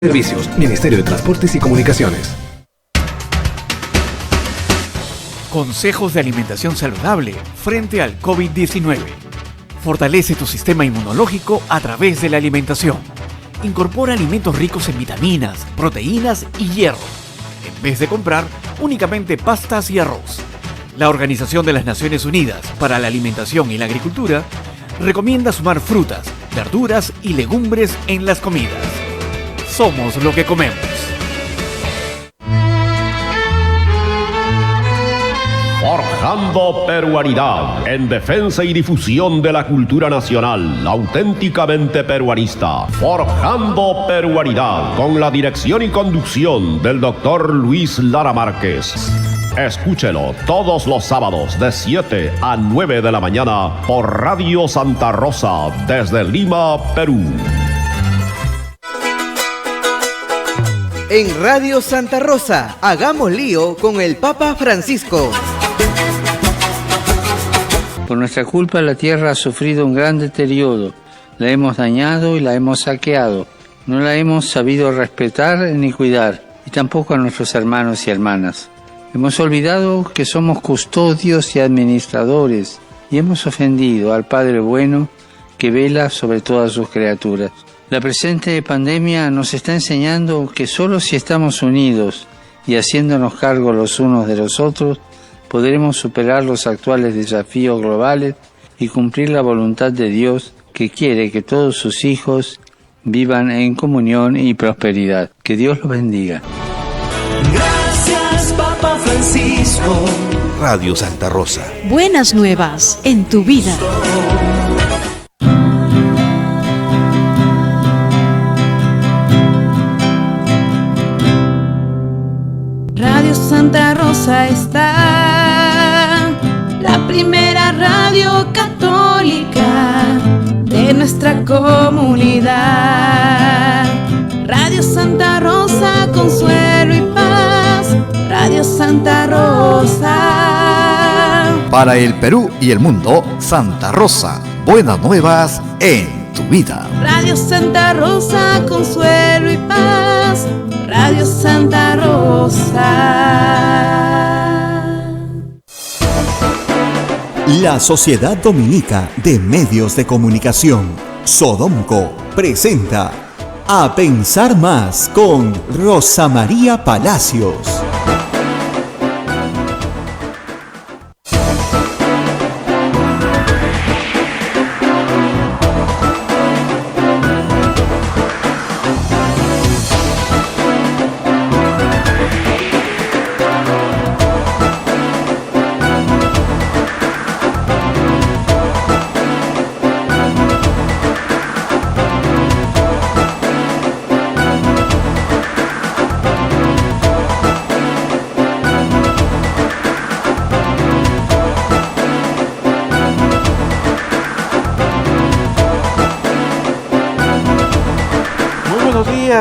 Servicios, Ministerio de Transportes y Comunicaciones. Consejos de alimentación saludable frente al COVID-19. Fortalece tu sistema inmunológico a través de la alimentación. Incorpora alimentos ricos en vitaminas, proteínas y hierro, en vez de comprar únicamente pastas y arroz. La Organización de las Naciones Unidas para la Alimentación y la Agricultura recomienda sumar frutas, verduras y legumbres en las comidas. Somos lo que comemos. Forjando peruanidad en defensa y difusión de la cultura nacional auténticamente peruanista. Forjando peruanidad con la dirección y conducción del Dr. Luis Lara Márquez. Escúchelo todos los sábados de 7 a 9 de la mañana por Radio Santa Rosa desde Lima, Perú. En Radio Santa Rosa, hagamos lío con el Papa Francisco. Por nuestra culpa la tierra ha sufrido un gran deterioro. La hemos dañado y la hemos saqueado. No la hemos sabido respetar ni cuidar, y tampoco a nuestros hermanos y hermanas. Hemos olvidado que somos custodios y administradores, y hemos ofendido al Padre bueno que vela sobre todas sus criaturas. La presente pandemia nos está enseñando que solo si estamos unidos y haciéndonos cargo los unos de los otros, podremos superar los actuales desafíos globales y cumplir la voluntad de Dios, que quiere que todos sus hijos vivan en comunión y prosperidad. Que Dios los bendiga. Gracias, Papa Francisco. Radio Santa Rosa. Buenas nuevas en tu vida. Radio Santa Rosa está, la primera radio católica de nuestra comunidad. Radio Santa Rosa, consuelo y paz. Radio Santa Rosa. Para el Perú y el mundo, Santa Rosa. Buenas nuevas en tu vida. Radio Santa Rosa, consuelo y paz. Radio Santa Rosa. La Sociedad Dominica de Medios de Comunicación, Sodomco, presenta A Pensar Más con Rosa María Palacios.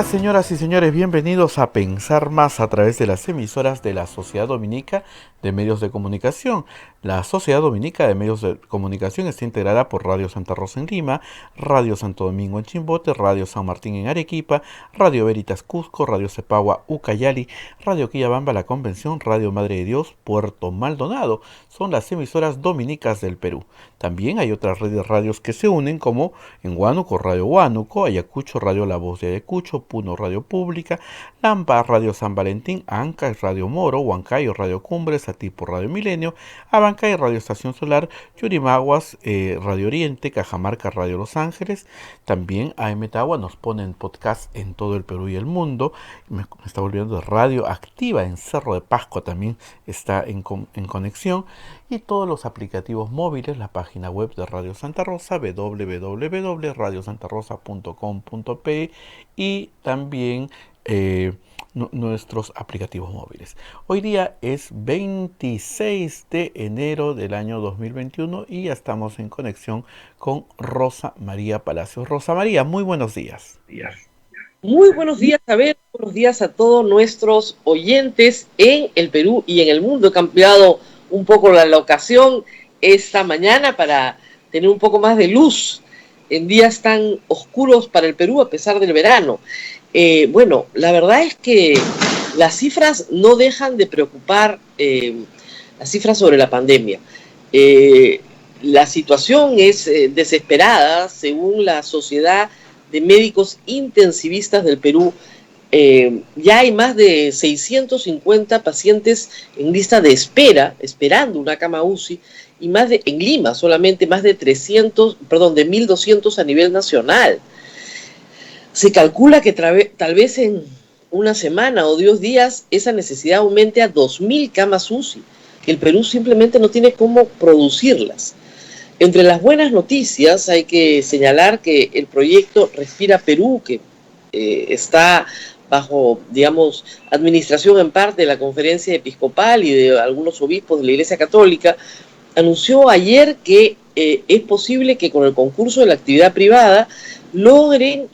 Señoras y señores, bienvenidos a Pensar Más a través de las emisoras de la Sociedad Dominica de Medios de Comunicación. La Sociedad Dominica de Medios de Comunicación está integrada por Radio Santa Rosa en Lima, Radio Santo Domingo en Chimbote, Radio San Martín en Arequipa, Radio Veritas Cusco, Radio Cepagua Ucayali, Radio Quillabamba La Convención, Radio Madre de Dios Puerto Maldonado. Son las emisoras dominicas del Perú. También hay otras redes de radios que se unen, como en Huánuco, Radio Huánuco, Ayacucho, Radio La Voz de Ayacucho, Puno, Radio Pública, Lampa, Radio San Valentín, Ancash, Radio Moro, Huancayo, Radio Cumbres, Atipo, Radio Milenio, Abancay, Radio Estación Solar, Yurimaguas, Radio Oriente, Cajamarca, Radio Los Ángeles. También AM Tagua nos ponen podcast en todo el Perú y el mundo. Me está volviendo de Radio Activa en Cerro de Pascua, también está en conexión. Y todos los aplicativos móviles, la página web de Radio Santa Rosa, www.radiosantarosa.com.pe, y también nuestros aplicativos móviles. Hoy día es 26 de enero del año 2021 y ya estamos en conexión con Rosa María Palacios. Rosa María, muy buenos días. Muy buenos días, Abel. Buenos días a todos nuestros oyentes en el Perú y en el mundo. He cambiado un poco la locación esta mañana para tener un poco más de luz en días tan oscuros para el Perú a pesar del verano. Bueno, la verdad es que las cifras no dejan de preocupar, las cifras sobre la pandemia. La situación es desesperada, según la Sociedad de Médicos Intensivistas del Perú. Ya hay más de 650 pacientes en lista de espera, esperando una cama UCI, y en Lima solamente más de 1.200 a nivel nacional. Se calcula que tal vez en una semana o 10 días esa necesidad aumente a 2.000 camas UCI. El Perú simplemente no tiene cómo producirlas. Entre las buenas noticias hay que señalar que el proyecto Respira Perú, que está bajo, digamos, administración en parte de la Conferencia Episcopal y de algunos obispos de la Iglesia Católica, anunció ayer que es posible que con el concurso de la actividad privada logren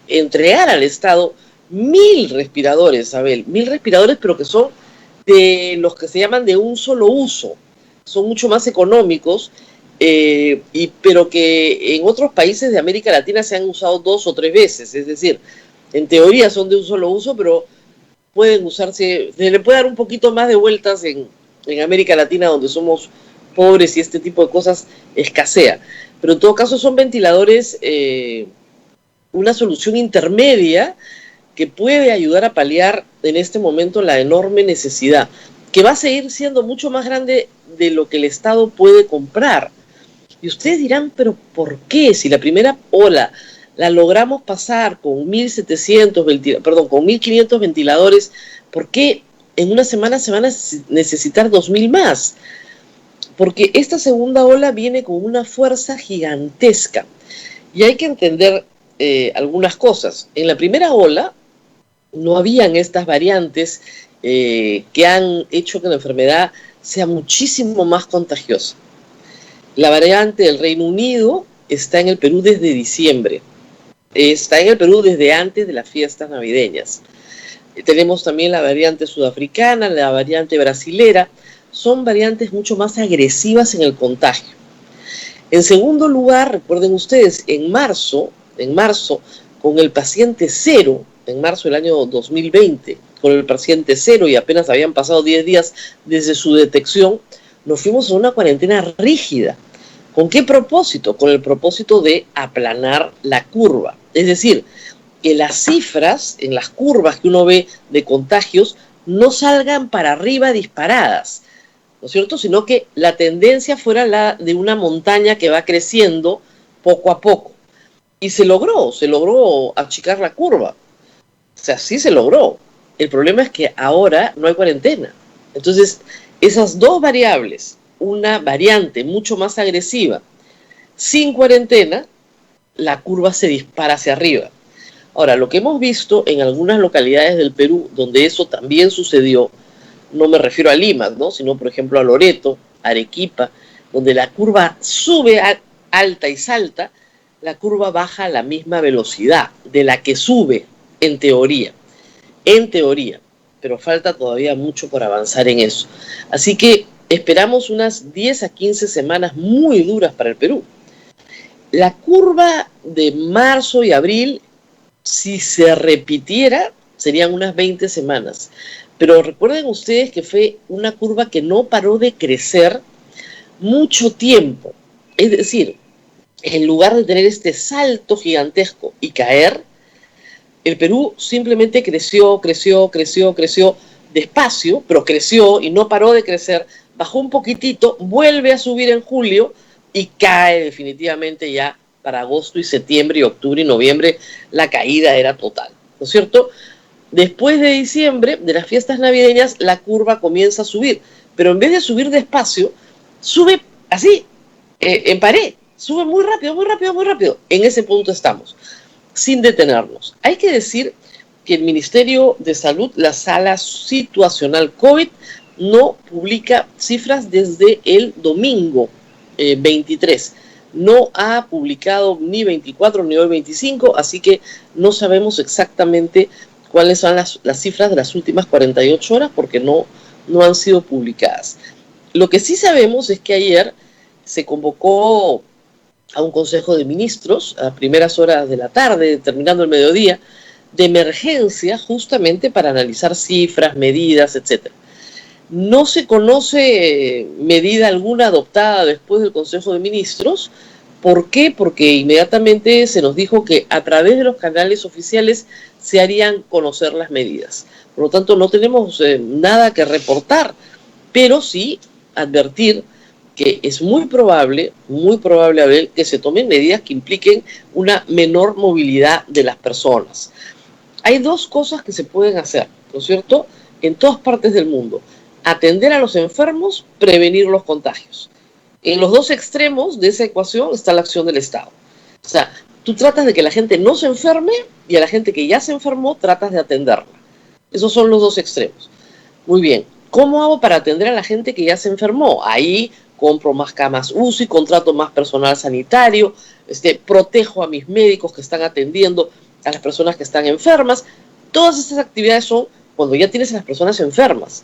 entregar al Estado 1.000 respiradores, Abel, 1.000 respiradores, pero que son de los que se llaman de un solo uso, son mucho más económicos, pero que en otros países de América Latina se han usado 2 o 3 veces, es decir, en teoría son de un solo uso, pero pueden usarse, se le puede dar un poquito más de vueltas en América Latina, donde somos pobres y este tipo de cosas escasea. Pero en todo caso son ventiladores, una solución intermedia que puede ayudar a paliar en este momento la enorme necesidad, que va a seguir siendo mucho más grande de lo que el Estado puede comprar. Y ustedes dirán, pero ¿por qué? Si la primera ola la logramos pasar con 1.500 ventiladores, ¿por qué en una semana se van a necesitar 2.000 más? Porque esta segunda ola viene con una fuerza gigantesca. Y hay que entender algunas cosas. En la primera ola no habían estas variantes que han hecho que la enfermedad sea muchísimo más contagiosa. La variante del Reino Unido está en el Perú desde diciembre. Está en el Perú desde antes de las fiestas navideñas. Tenemos también la variante sudafricana, la variante brasilera. Son variantes mucho más agresivas en el contagio. En segundo lugar, recuerden ustedes, en marzo, con el paciente cero, en marzo del año 2020, con el paciente cero y apenas habían pasado 10 días desde su detección, nos fuimos a una cuarentena rígida. ¿Con qué propósito? Con el propósito de aplanar la curva. Es decir, que las cifras en las curvas que uno ve de contagios no salgan para arriba disparadas, ¿no es cierto? Sino que la tendencia fuera la de una montaña que va creciendo poco a poco. Y se logró achicar la curva. O sea, sí se logró. El problema es que ahora no hay cuarentena. Entonces, esas dos variables, una variante mucho más agresiva, sin cuarentena, la curva se dispara hacia arriba. Ahora, lo que hemos visto en algunas localidades del Perú, donde eso también sucedió, no me refiero a Lima, ¿no?, sino por ejemplo a Loreto, Arequipa, donde la curva sube alta y salta, la curva baja a la misma velocidad de la que sube, en teoría, pero falta todavía mucho por avanzar en eso. Así que esperamos unas 10 a 15 semanas muy duras para el Perú. La curva de marzo y abril, si se repitiera, serían unas 20 semanas. Pero recuerden ustedes que fue una curva que no paró de crecer mucho tiempo. Es decir, en lugar de tener este salto gigantesco y caer, el Perú simplemente creció despacio, pero creció y no paró de crecer, bajó un poquitito, vuelve a subir en julio y cae definitivamente ya para agosto y septiembre y octubre y noviembre. La caída era total, ¿no es cierto? Después de diciembre, de las fiestas navideñas, la curva comienza a subir, pero en vez de subir despacio, sube así, en pared, sube muy rápido. En ese punto estamos, sin detenernos. Hay que decir que el Ministerio de Salud, la sala situacional COVID, no publica cifras desde el domingo 23. No ha publicado ni 24 ni hoy 25, así que no sabemos exactamente cuáles son las cifras de las últimas 48 horas porque no han sido publicadas. Lo que sí sabemos es que ayer se convocó a un Consejo de Ministros a primeras horas de la tarde, terminando el mediodía, de emergencia, justamente para analizar cifras, medidas, etc. No se conoce medida alguna adoptada después del Consejo de Ministros. ¿Por qué? Porque inmediatamente se nos dijo que a través de los canales oficiales se harían conocer las medidas. Por lo tanto, no tenemos nada que reportar, pero sí advertir que es muy probable, Abel, que se tomen medidas que impliquen una menor movilidad de las personas. Hay dos cosas que se pueden hacer, ¿no es cierto?, en todas partes del mundo. Atender a los enfermos, prevenir los contagios. En los dos extremos de esa ecuación está la acción del Estado. O sea, tú tratas de que la gente no se enferme y a la gente que ya se enfermó tratas de atenderla. Esos son los dos extremos. Muy bien. ¿Cómo hago para atender a la gente que ya se enfermó? Ahí compro más camas UCI, contrato más personal sanitario, protejo a mis médicos que están atendiendo a las personas que están enfermas. Todas estas actividades son cuando ya tienes a las personas enfermas.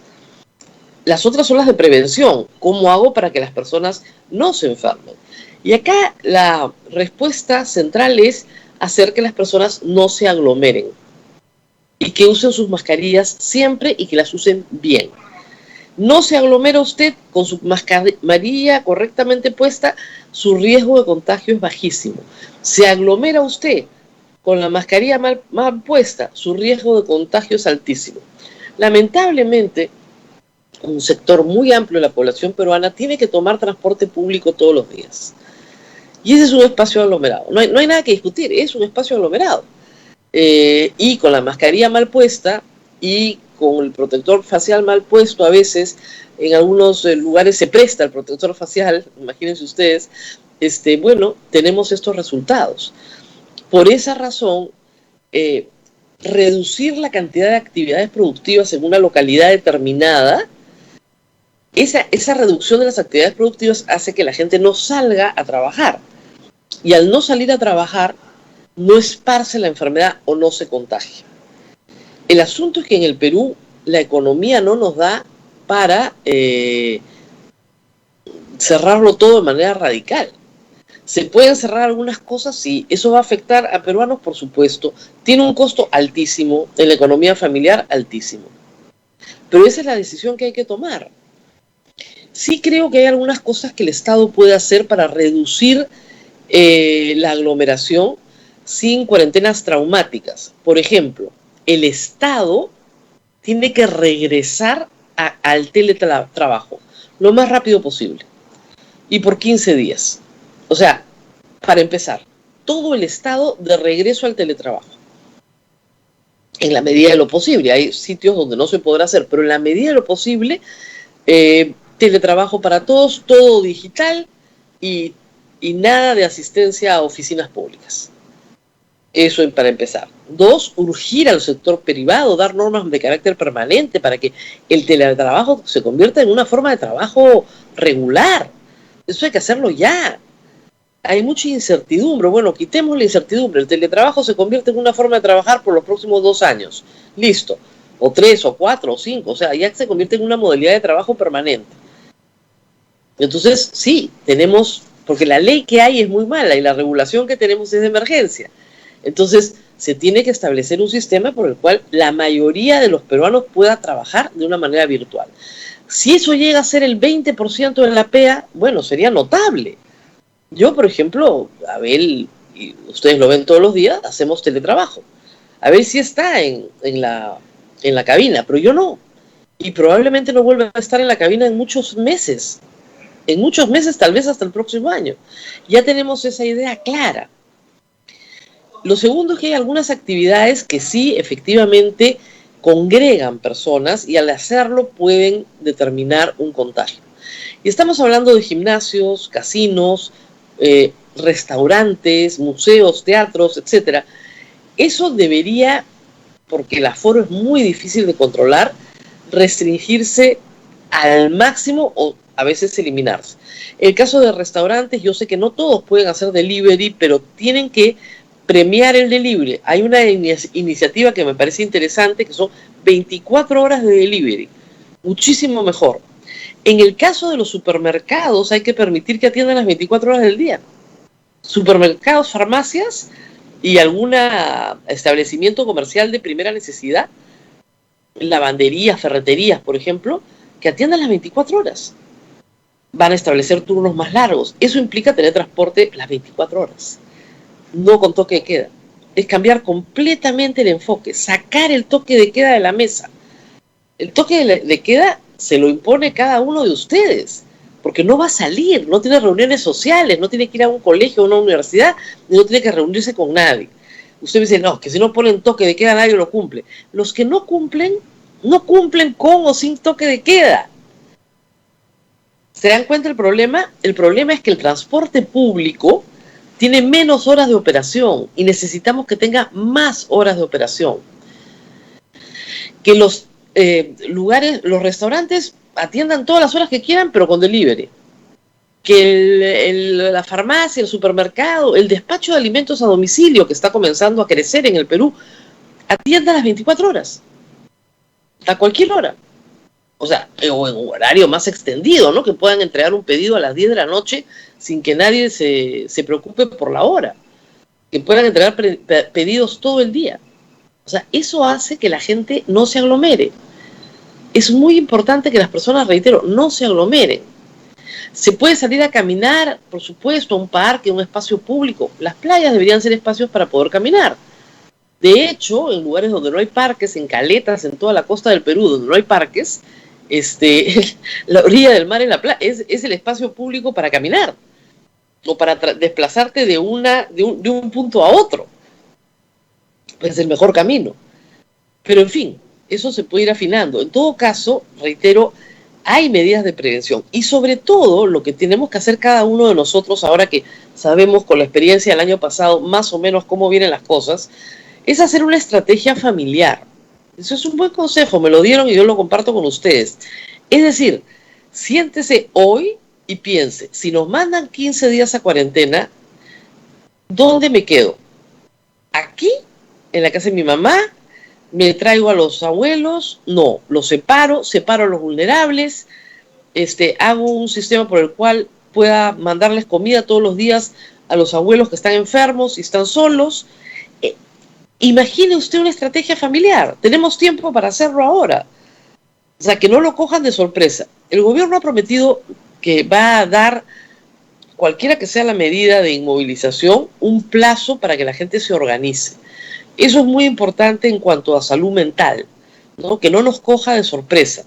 Las otras son las de prevención. ¿Cómo hago para que las personas no se enfermen? Y acá la respuesta central es hacer que las personas no se aglomeren y que usen sus mascarillas siempre y que las usen bien. No se aglomera usted con su mascarilla correctamente puesta, su riesgo de contagio es bajísimo. Se aglomera usted con la mascarilla mal puesta, su riesgo de contagio es altísimo. Lamentablemente, un sector muy amplio de la población peruana tiene que tomar transporte público todos los días. Y ese es un espacio aglomerado. No hay nada que discutir, es un espacio aglomerado. Y con la mascarilla mal puesta y con el protector facial mal puesto, a veces en algunos lugares se presta el protector facial, imagínense ustedes, bueno, tenemos estos resultados. Por esa razón, reducir la cantidad de actividades productivas en una localidad determinada, esa reducción de las actividades productivas hace que la gente no salga a trabajar. Y al no salir a trabajar, no esparce la enfermedad o no se contagia. El asunto es que en el Perú la economía no nos da para cerrarlo todo de manera radical. Se pueden cerrar algunas cosas, sí. ¿Eso va a afectar a peruanos? Por supuesto. Tiene un costo altísimo, en la economía familiar altísimo. Pero esa es la decisión que hay que tomar. Sí creo que hay algunas cosas que el Estado puede hacer para reducir la aglomeración sin cuarentenas traumáticas. Por ejemplo, el Estado tiene que regresar al teletrabajo lo más rápido posible y por 15 días. O sea, para empezar, todo el Estado de regreso al teletrabajo. En la medida de lo posible. Hay sitios donde no se podrá hacer, pero en la medida de lo posible, teletrabajo para todos, todo digital y nada de asistencia a oficinas públicas. Eso para empezar. 2, urgir al sector privado, dar normas de carácter permanente para que el teletrabajo se convierta en una forma de trabajo regular. Eso hay que hacerlo ya. Hay mucha incertidumbre. Bueno, quitemos la incertidumbre. El teletrabajo se convierte en una forma de trabajar por los próximos 2 años. Listo. O 3, o 4, o 5. O sea, ya se convierte en una modalidad de trabajo permanente. Entonces, sí, tenemos... Porque la ley que hay es muy mala y la regulación que tenemos es de emergencia. Entonces, se tiene que establecer un sistema por el cual la mayoría de los peruanos pueda trabajar de una manera virtual. Si eso llega a ser el 20% de la PEA, bueno, sería notable. Yo, por ejemplo, Abel, y ustedes lo ven todos los días, hacemos teletrabajo. Abel sí está en la cabina, pero yo no. Y probablemente no vuelva a estar en la cabina en muchos meses. En muchos meses, tal vez hasta el próximo año. Ya tenemos esa idea clara. Lo segundo es que hay algunas actividades que sí, efectivamente, congregan personas y al hacerlo pueden determinar un contagio. Y estamos hablando de gimnasios, casinos, restaurantes, museos, teatros, etc. Eso debería, porque el aforo es muy difícil de controlar, restringirse al máximo o a veces eliminarse. El caso de restaurantes, yo sé que no todos pueden hacer delivery, pero tienen que premiar el delivery. Hay una iniciativa que me parece interesante, que son 24 horas de delivery. Muchísimo mejor. En el caso de los supermercados, hay que permitir que atiendan las 24 horas del día. Supermercados, farmacias y algún establecimiento comercial de primera necesidad, lavanderías, ferreterías, por ejemplo, que atiendan las 24 horas. Van a establecer turnos más largos. Eso implica tener transporte las 24 horas, no con toque de queda. Es cambiar completamente el enfoque, sacar el toque de queda de la mesa. El toque de queda se lo impone cada uno de ustedes, porque no va a salir, no tiene reuniones sociales, no tiene que ir a un colegio o a una universidad, no tiene que reunirse con nadie. Usted me dice, no, que si no ponen toque de queda nadie lo cumple. Los que no cumplen con o sin toque de queda. ¿Se dan cuenta el problema? El problema es que el transporte público tiene menos horas de operación y necesitamos que tenga más horas de operación. Que los los restaurantes atiendan todas las horas que quieran, pero con delivery. Que la farmacia, el supermercado, el despacho de alimentos a domicilio, que está comenzando a crecer en el Perú, atienda las 24 horas. A cualquier hora. O sea, o en un horario más extendido, ¿no? Que puedan entregar un pedido a las 10 de la noche sin que nadie se preocupe por la hora. Que puedan entregar pedidos todo el día. O sea, eso hace que la gente no se aglomere. Es muy importante que las personas, reitero, no se aglomeren. Se puede salir a caminar, por supuesto, a un parque, a un espacio público. Las playas deberían ser espacios para poder caminar. De hecho, en lugares donde no hay parques, en caletas, en toda la costa del Perú, donde no hay parques, la orilla del mar en la playa es el espacio público para caminar o para desplazarte de un punto a otro. Es el mejor camino. Pero en fin, eso se puede ir afinando. En todo caso, reitero, hay medidas de prevención. Y sobre todo, lo que tenemos que hacer cada uno de nosotros, ahora que sabemos con la experiencia del año pasado más o menos cómo vienen las cosas, es hacer una estrategia familiar. Eso es un buen consejo, me lo dieron y yo lo comparto con ustedes. Es decir, siéntese hoy y piense, si nos mandan 15 días a cuarentena, ¿dónde me quedo? ¿Aquí? ¿En la casa de mi mamá? ¿Me traigo a los abuelos? No, los separo a los vulnerables, hago un sistema por el cual pueda mandarles comida todos los días a los abuelos que están enfermos y están solos. Imagine usted una estrategia familiar. Tenemos tiempo para hacerlo ahora. O sea, que no lo cojan de sorpresa. El gobierno ha prometido que va a dar, cualquiera que sea la medida de inmovilización, un plazo para que la gente se organice. Eso es muy importante en cuanto a salud mental, ¿no? Que no nos coja de sorpresa.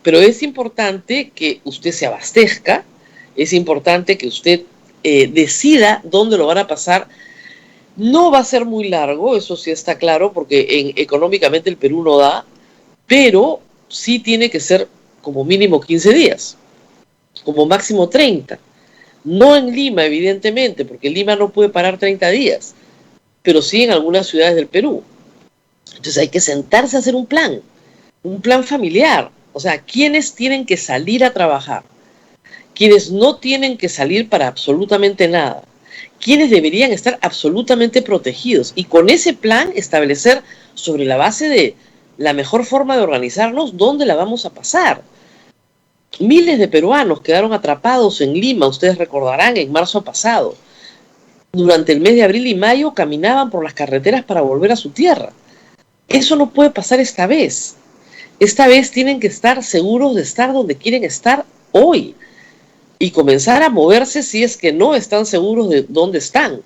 Pero es importante que usted se abastezca, es importante que usted decida dónde lo van a pasar. No va a ser muy largo, eso sí está claro, porque económicamente el Perú no da, pero sí tiene que ser como mínimo 15 días, como máximo 30. No en Lima, evidentemente, porque Lima no puede parar 30 días, pero sí en algunas ciudades del Perú. Entonces hay que sentarse a hacer un plan familiar. O sea, ¿quiénes tienen que salir a trabajar? ¿Quiénes no tienen que salir para absolutamente nada? ¿Quiénes deberían estar absolutamente protegidos? Y con ese plan establecer, sobre la base de la mejor forma de organizarnos, dónde la vamos a pasar. Miles de peruanos quedaron atrapados en Lima, ustedes recordarán, en marzo pasado. Durante el mes de abril y mayo caminaban por las carreteras para volver a su tierra. Eso no puede pasar esta vez. Esta vez tienen que estar seguros de estar donde quieren estar hoy y comenzar a moverse si es que no están seguros de dónde están.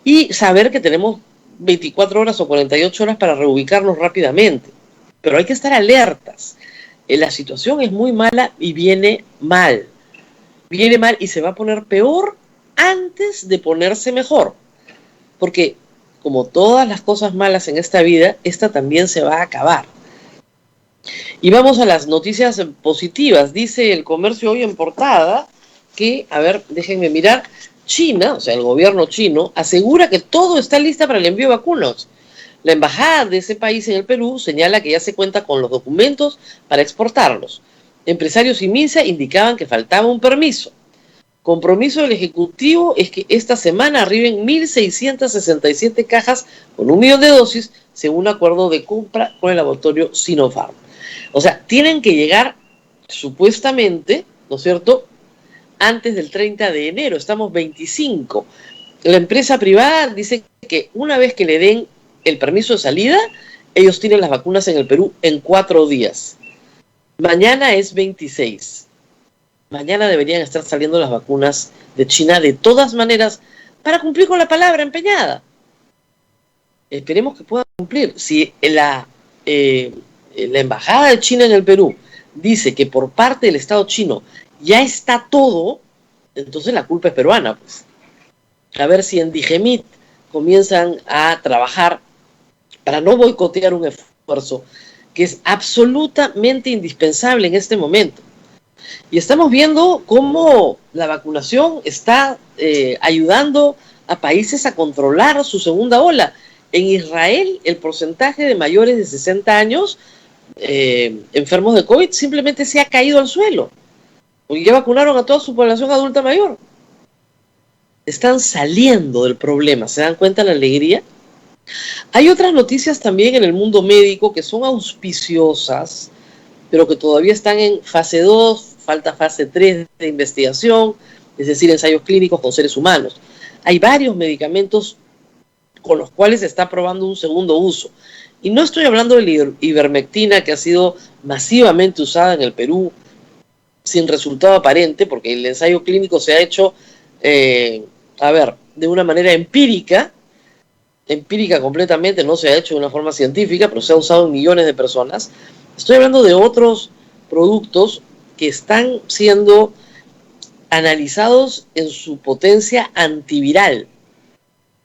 Y saber que tenemos 24 horas o 48 horas para reubicarnos rápidamente. Pero hay que estar alertas. La situación es muy mala y viene mal. Viene mal y se va a poner peor antes de ponerse mejor. Porque, como todas las cosas malas en esta vida, esta también se va a acabar. Y vamos a las noticias positivas. Dice El Comercio hoy en portada que, a ver, déjenme mirar, China, o sea, el gobierno chino, asegura que todo está listo para el envío de vacunas. La embajada de ese país en el Perú señala que ya se cuenta con los documentos para exportarlos. Empresarios y MINSA indicaban que faltaba un permiso. Compromiso del Ejecutivo es que esta semana arriben 1.667 cajas con 1 millón de dosis, según acuerdo de compra con el laboratorio Sinopharm. O sea, tienen que llegar, supuestamente, ¿no es cierto?, antes del 30 de enero, estamos 25. La empresa privada dice que una vez que le den el permiso de salida, ellos tienen las vacunas en el Perú en 4 días. Mañana es 26. Mañana deberían estar saliendo las vacunas de China de todas maneras para cumplir con la palabra empeñada. Esperemos que puedan cumplir. Si la embajada de China en el Perú dice que por parte del Estado chino ya está todo, entonces la culpa es peruana, pues. A ver si en Digemit comienzan a trabajar para no boicotear un esfuerzo que es absolutamente indispensable en este momento. Y estamos viendo cómo la vacunación está ayudando a países a controlar su segunda ola. En Israel, el porcentaje de mayores de 60 años enfermos de COVID simplemente se ha caído al suelo. Porque ya vacunaron a toda su población adulta mayor. Están saliendo del problema. ¿Se dan cuenta la alegría? Hay otras noticias también en el mundo médico que son auspiciosas, pero que todavía están en fase 2, falta fase 3 de investigación, es decir, ensayos clínicos con seres humanos. Hay varios medicamentos con los cuales se está probando un segundo uso. Y no estoy hablando de la ivermectina, que ha sido masivamente usada en el Perú sin resultado aparente, porque el ensayo clínico se ha hecho, de una manera empírica completamente, no se ha hecho de una forma científica, pero se ha usado en millones de personas. Estoy hablando de otros productos que están siendo analizados en su potencia antiviral.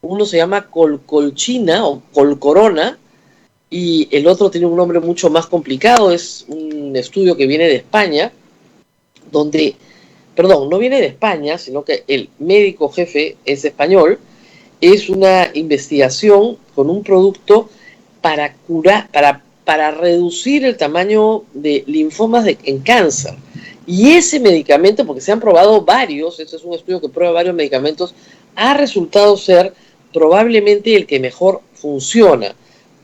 Uno se llama colchina o colcorona y el otro tiene un nombre mucho más complicado. Es un estudio que viene de España, donde, perdón, no viene de España, sino que el médico jefe es español. Es una investigación con un producto para curar, para reducir el tamaño de linfomas en cáncer. Y ese medicamento, porque se han probado varios, este es un estudio que prueba varios medicamentos, ha resultado ser probablemente el que mejor funciona.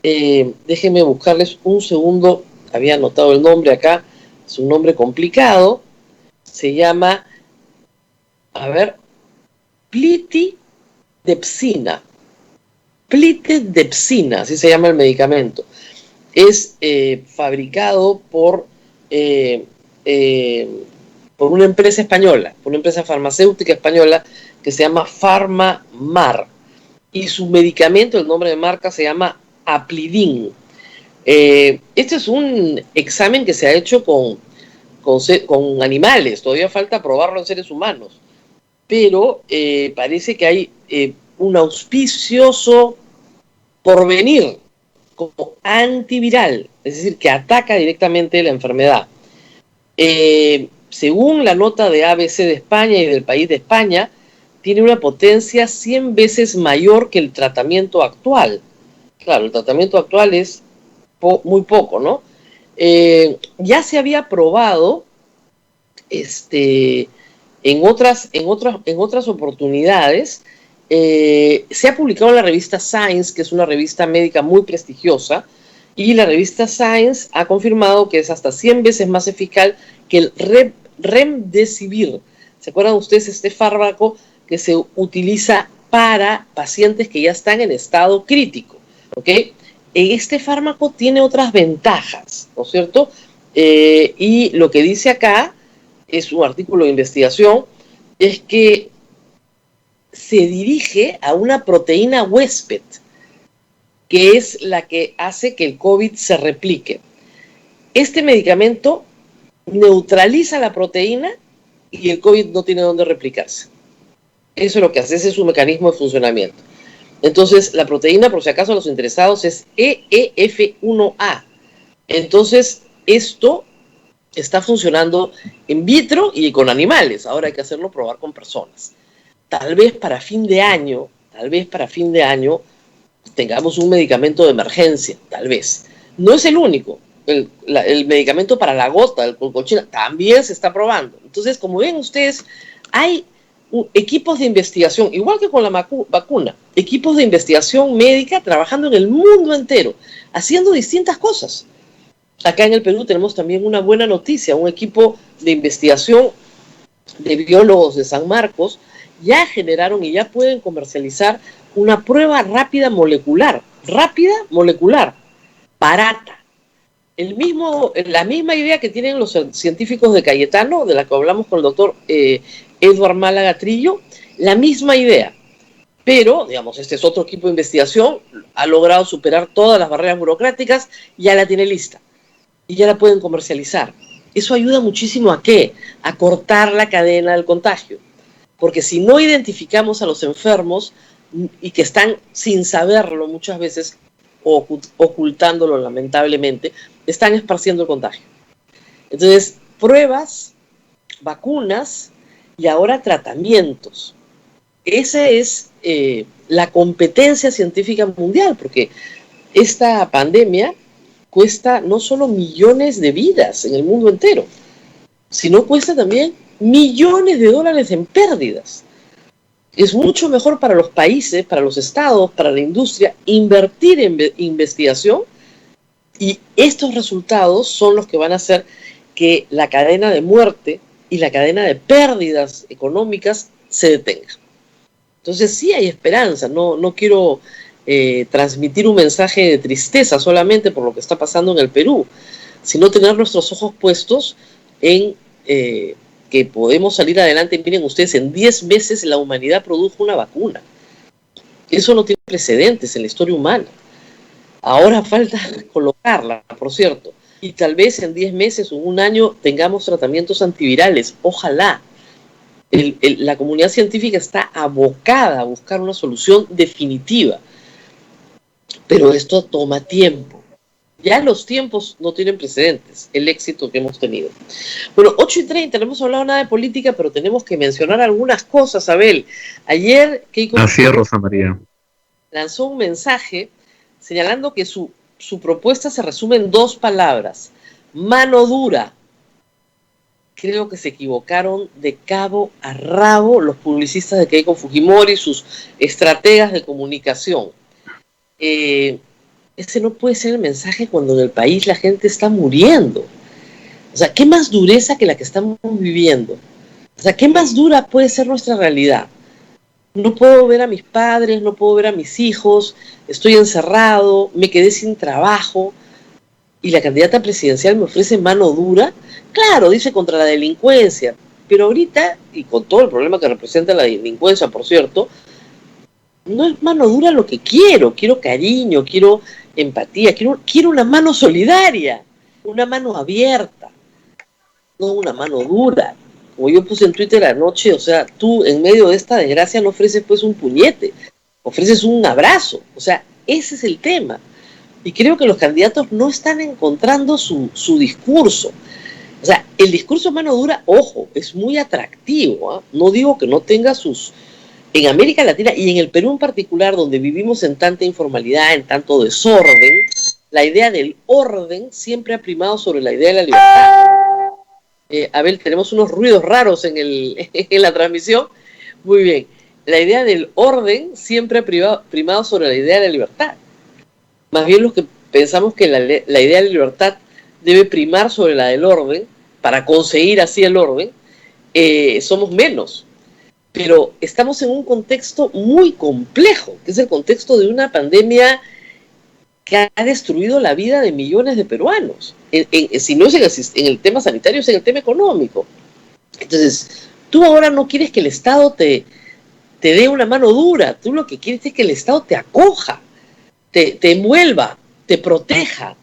Déjenme buscarles un segundo, había anotado el nombre acá, es un nombre complicado, se llama, plitidepsina, así se llama el medicamento. Es fabricado por una empresa española, por una empresa farmacéutica española que se llama PharmaMar. Y su medicamento, el nombre de marca, se llama Aplidin. Este es un examen que se ha hecho con animales, todavía falta probarlo en seres humanos, pero parece que hay un auspicioso porvenir como antiviral, es decir, que ataca directamente la enfermedad. Según la nota de ABC de España y del País de España, tiene una potencia 100 veces mayor que el tratamiento actual. Claro, el tratamiento actual es muy poco, ¿no? Ya se había probado en otras oportunidades. Se ha publicado en la revista Science, que es una revista médica muy prestigiosa, y la revista Science ha confirmado que es hasta 100 veces más eficaz que el Remdesivir. ¿Se acuerdan ustedes este fármaco que se utiliza para pacientes que ya están en estado crítico? ¿Ok? Este fármaco tiene otras ventajas, ¿no es cierto? Y lo que dice acá, es un artículo de investigación, es que se dirige a una proteína huésped, que es la que hace que el COVID se replique. Este medicamento neutraliza la proteína y el COVID no tiene dónde replicarse. Eso es lo que hace, ese es su mecanismo de funcionamiento. Entonces, la proteína, por si acaso a los interesados, es EEF1A. Entonces, esto está funcionando in vitro y con animales. Ahora hay que hacerlo probar con personas. Tal vez para fin de año, tengamos un medicamento de emergencia, tal vez. No es el único. El medicamento para la gota, el colchina, también se está probando. Entonces, como ven ustedes, hay equipos de investigación, igual que con la vacuna, equipos de investigación médica trabajando en el mundo entero, haciendo distintas cosas. Acá en el Perú tenemos también una buena noticia, un equipo de investigación de biólogos de San Marcos ya generaron y ya pueden comercializar una prueba rápida molecular, barata. La misma idea que tienen los científicos de Cayetano, de la que hablamos con el doctor Edward Málaga Trillo, la misma idea. Pero, digamos, este es otro equipo de investigación, ha logrado superar todas las barreras burocráticas, ya la tiene lista y ya la pueden comercializar. Eso ayuda muchísimo ¿a qué? A cortar la cadena del contagio. Porque si no identificamos a los enfermos y que están sin saberlo muchas veces, o ocultándolo lamentablemente, están esparciendo el contagio. Entonces, pruebas, vacunas y ahora tratamientos. Esa es la competencia científica mundial, porque esta pandemia cuesta no solo millones de vidas en el mundo entero, sino cuesta también millones de dólares en pérdidas. Es mucho mejor para los países, para los estados, para la industria, invertir en investigación, y estos resultados son los que van a hacer que la cadena de muerte y la cadena de pérdidas económicas se detenga. Entonces sí hay esperanza, no quiero transmitir un mensaje de tristeza solamente por lo que está pasando en el Perú, sino tener nuestros ojos puestos en que podemos salir adelante. Miren ustedes, en 10 meses la humanidad produjo una vacuna. Eso no tiene precedentes en la historia humana. Ahora falta colocarla, por cierto. Y tal vez en 10 meses o un año tengamos tratamientos antivirales. Ojalá. La comunidad científica está abocada a buscar una solución definitiva. Pero esto toma tiempo. Ya los tiempos no tienen precedentes, el éxito que hemos tenido. Bueno, 8:30, no hemos hablado nada de política, pero tenemos que mencionar algunas cosas, Abel. Ayer Keiko Así es, Rosa María. Lanzó un mensaje señalando que su propuesta se resume en 2 palabras: mano dura. Creo que se equivocaron de cabo a rabo los publicistas de Keiko Fujimori, sus estrategas de comunicación. Ese no puede ser el mensaje cuando en el país la gente está muriendo. O sea, ¿qué más dureza que la que estamos viviendo? O sea, ¿qué más dura puede ser nuestra realidad? No puedo ver a mis padres, no puedo ver a mis hijos, estoy encerrado, me quedé sin trabajo, y la candidata presidencial me ofrece mano dura. Claro, dice contra la delincuencia, pero ahorita, y con todo el problema que representa la delincuencia, por cierto, no es mano dura lo que quiero cariño, quiero empatía, quiero una mano solidaria, una mano abierta, no una mano dura. Como yo puse en Twitter anoche, o sea, tú en medio de esta desgracia no ofreces pues un puñete, ofreces un abrazo. O sea, ese es el tema. Y creo que los candidatos no están encontrando su discurso. O sea, el discurso mano dura, ojo, es muy atractivo, ¿eh? No digo que no tenga sus... En América Latina y en el Perú en particular, donde vivimos en tanta informalidad, en tanto desorden, la idea del orden siempre ha primado sobre la idea de la libertad. Abel, tenemos unos ruidos raros en la transmisión. Muy bien. La idea del orden siempre ha primado sobre la idea de la libertad. Más bien los que pensamos que la idea de la libertad debe primar sobre la del orden, para conseguir así el orden, somos menos. Pero estamos en un contexto muy complejo, que es el contexto de una pandemia que ha destruido la vida de millones de peruanos. Si no es en el tema sanitario, es en el tema económico. Entonces, tú ahora no quieres que el Estado te dé una mano dura, tú lo que quieres es que el Estado te acoja, te envuelva, te proteja,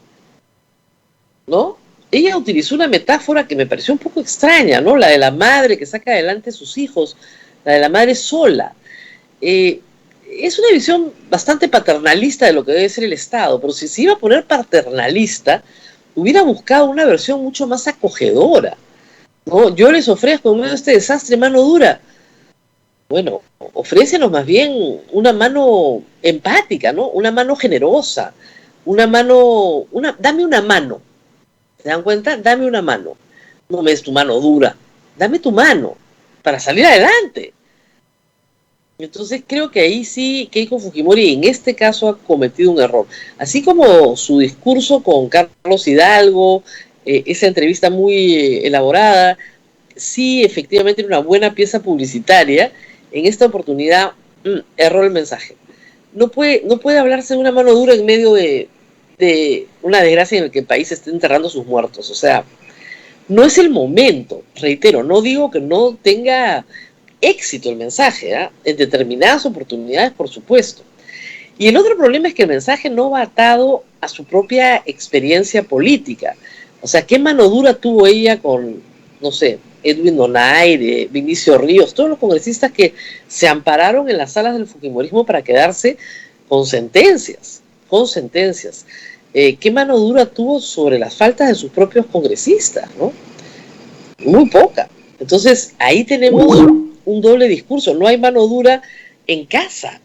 ¿no? Ella utilizó una metáfora que me pareció un poco extraña, ¿no? La de la madre que saca adelante a sus hijos, la de la madre sola. Es una visión bastante paternalista de lo que debe ser el Estado, pero si se iba a poner paternalista, hubiera buscado una versión mucho más acogedora, ¿no? Yo les ofrezco en medio de este desastre mano dura. Bueno, ofrécenos más bien una mano empática, ¿no? Una mano generosa, dame una mano. ¿Se dan cuenta? Dame una mano. No me des tu mano dura, dame tu mano para salir adelante. Entonces creo que ahí sí Keiko Fujimori en este caso ha cometido un error. Así como su discurso con Carlos Hidalgo, esa entrevista muy elaborada, sí, efectivamente era una buena pieza publicitaria. En esta oportunidad, erró el mensaje. No puede hablarse de una mano dura en medio de una desgracia en la que el país esté enterrando sus muertos. O sea, no es el momento, reitero, no digo que no tenga éxito el mensaje, ¿eh? En determinadas oportunidades, por supuesto. Y el otro problema es que el mensaje no va atado a su propia experiencia política. O sea, ¿qué mano dura tuvo ella con, no sé, Edwin Donaire, Vinicio Ríos, todos los congresistas que se ampararon en las salas del fujimorismo para quedarse con sentencias? ¿Qué mano dura tuvo sobre las faltas de sus propios congresistas, ¿no? Muy poca. Entonces, ahí tenemos un doble discurso. No hay mano dura en casa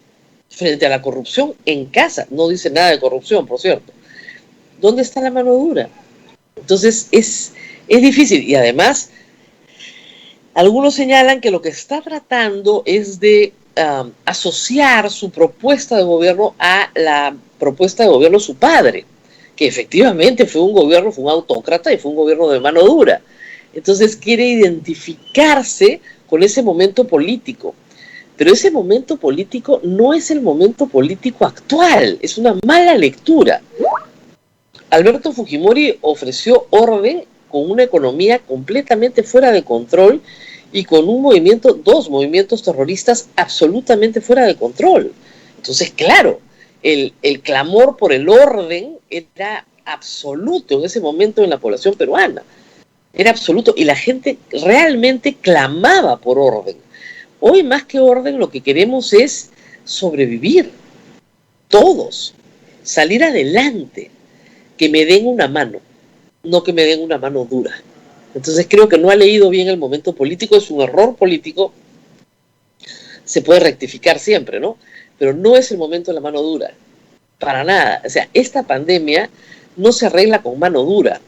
frente a la corrupción en casa. No dice nada de corrupción, por cierto. ¿Dónde está la mano dura? Entonces, es difícil. Y además, algunos señalan que lo que está tratando es de asociar su propuesta de gobierno a la propuesta de gobierno de su padre, que efectivamente fue un autócrata y fue un gobierno de mano dura. Entonces quiere identificarse con ese momento político. Pero ese momento político no es el momento político actual, es una mala lectura. Alberto Fujimori ofreció orden con una economía completamente fuera de control y con dos movimientos terroristas absolutamente fuera de control. Entonces, claro, el clamor por el orden era absoluto en ese momento en la población peruana. Era absoluto y la gente realmente clamaba por orden. Hoy más que orden lo que queremos es sobrevivir, todos, salir adelante, que me den una mano, no que me den una mano dura. Entonces creo que no ha leído bien el momento político, es un error político, se puede rectificar siempre, ¿no? Pero no es el momento de la mano dura, para nada. O sea, esta pandemia no se arregla con mano dura.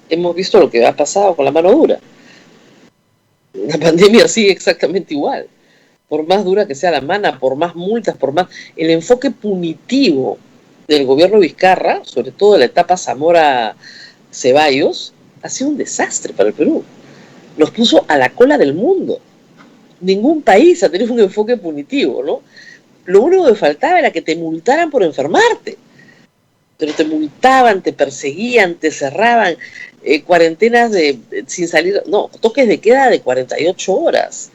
Hemos visto lo que ha pasado con la mano dura. La pandemia sigue exactamente igual. Por más dura que sea la mano, por más multas, por más... El enfoque punitivo del gobierno Vizcarra, sobre todo en la etapa Zamora-Ceballos, ha sido un desastre para el Perú. Nos puso a la cola del mundo. Ningún país ha tenido un enfoque punitivo, ¿no? Lo único que faltaba era que te multaran por enfermarte. Pero te multaban, te perseguían, te cerraban, cuarentenas sin salir... No, toques de queda de 48 horas.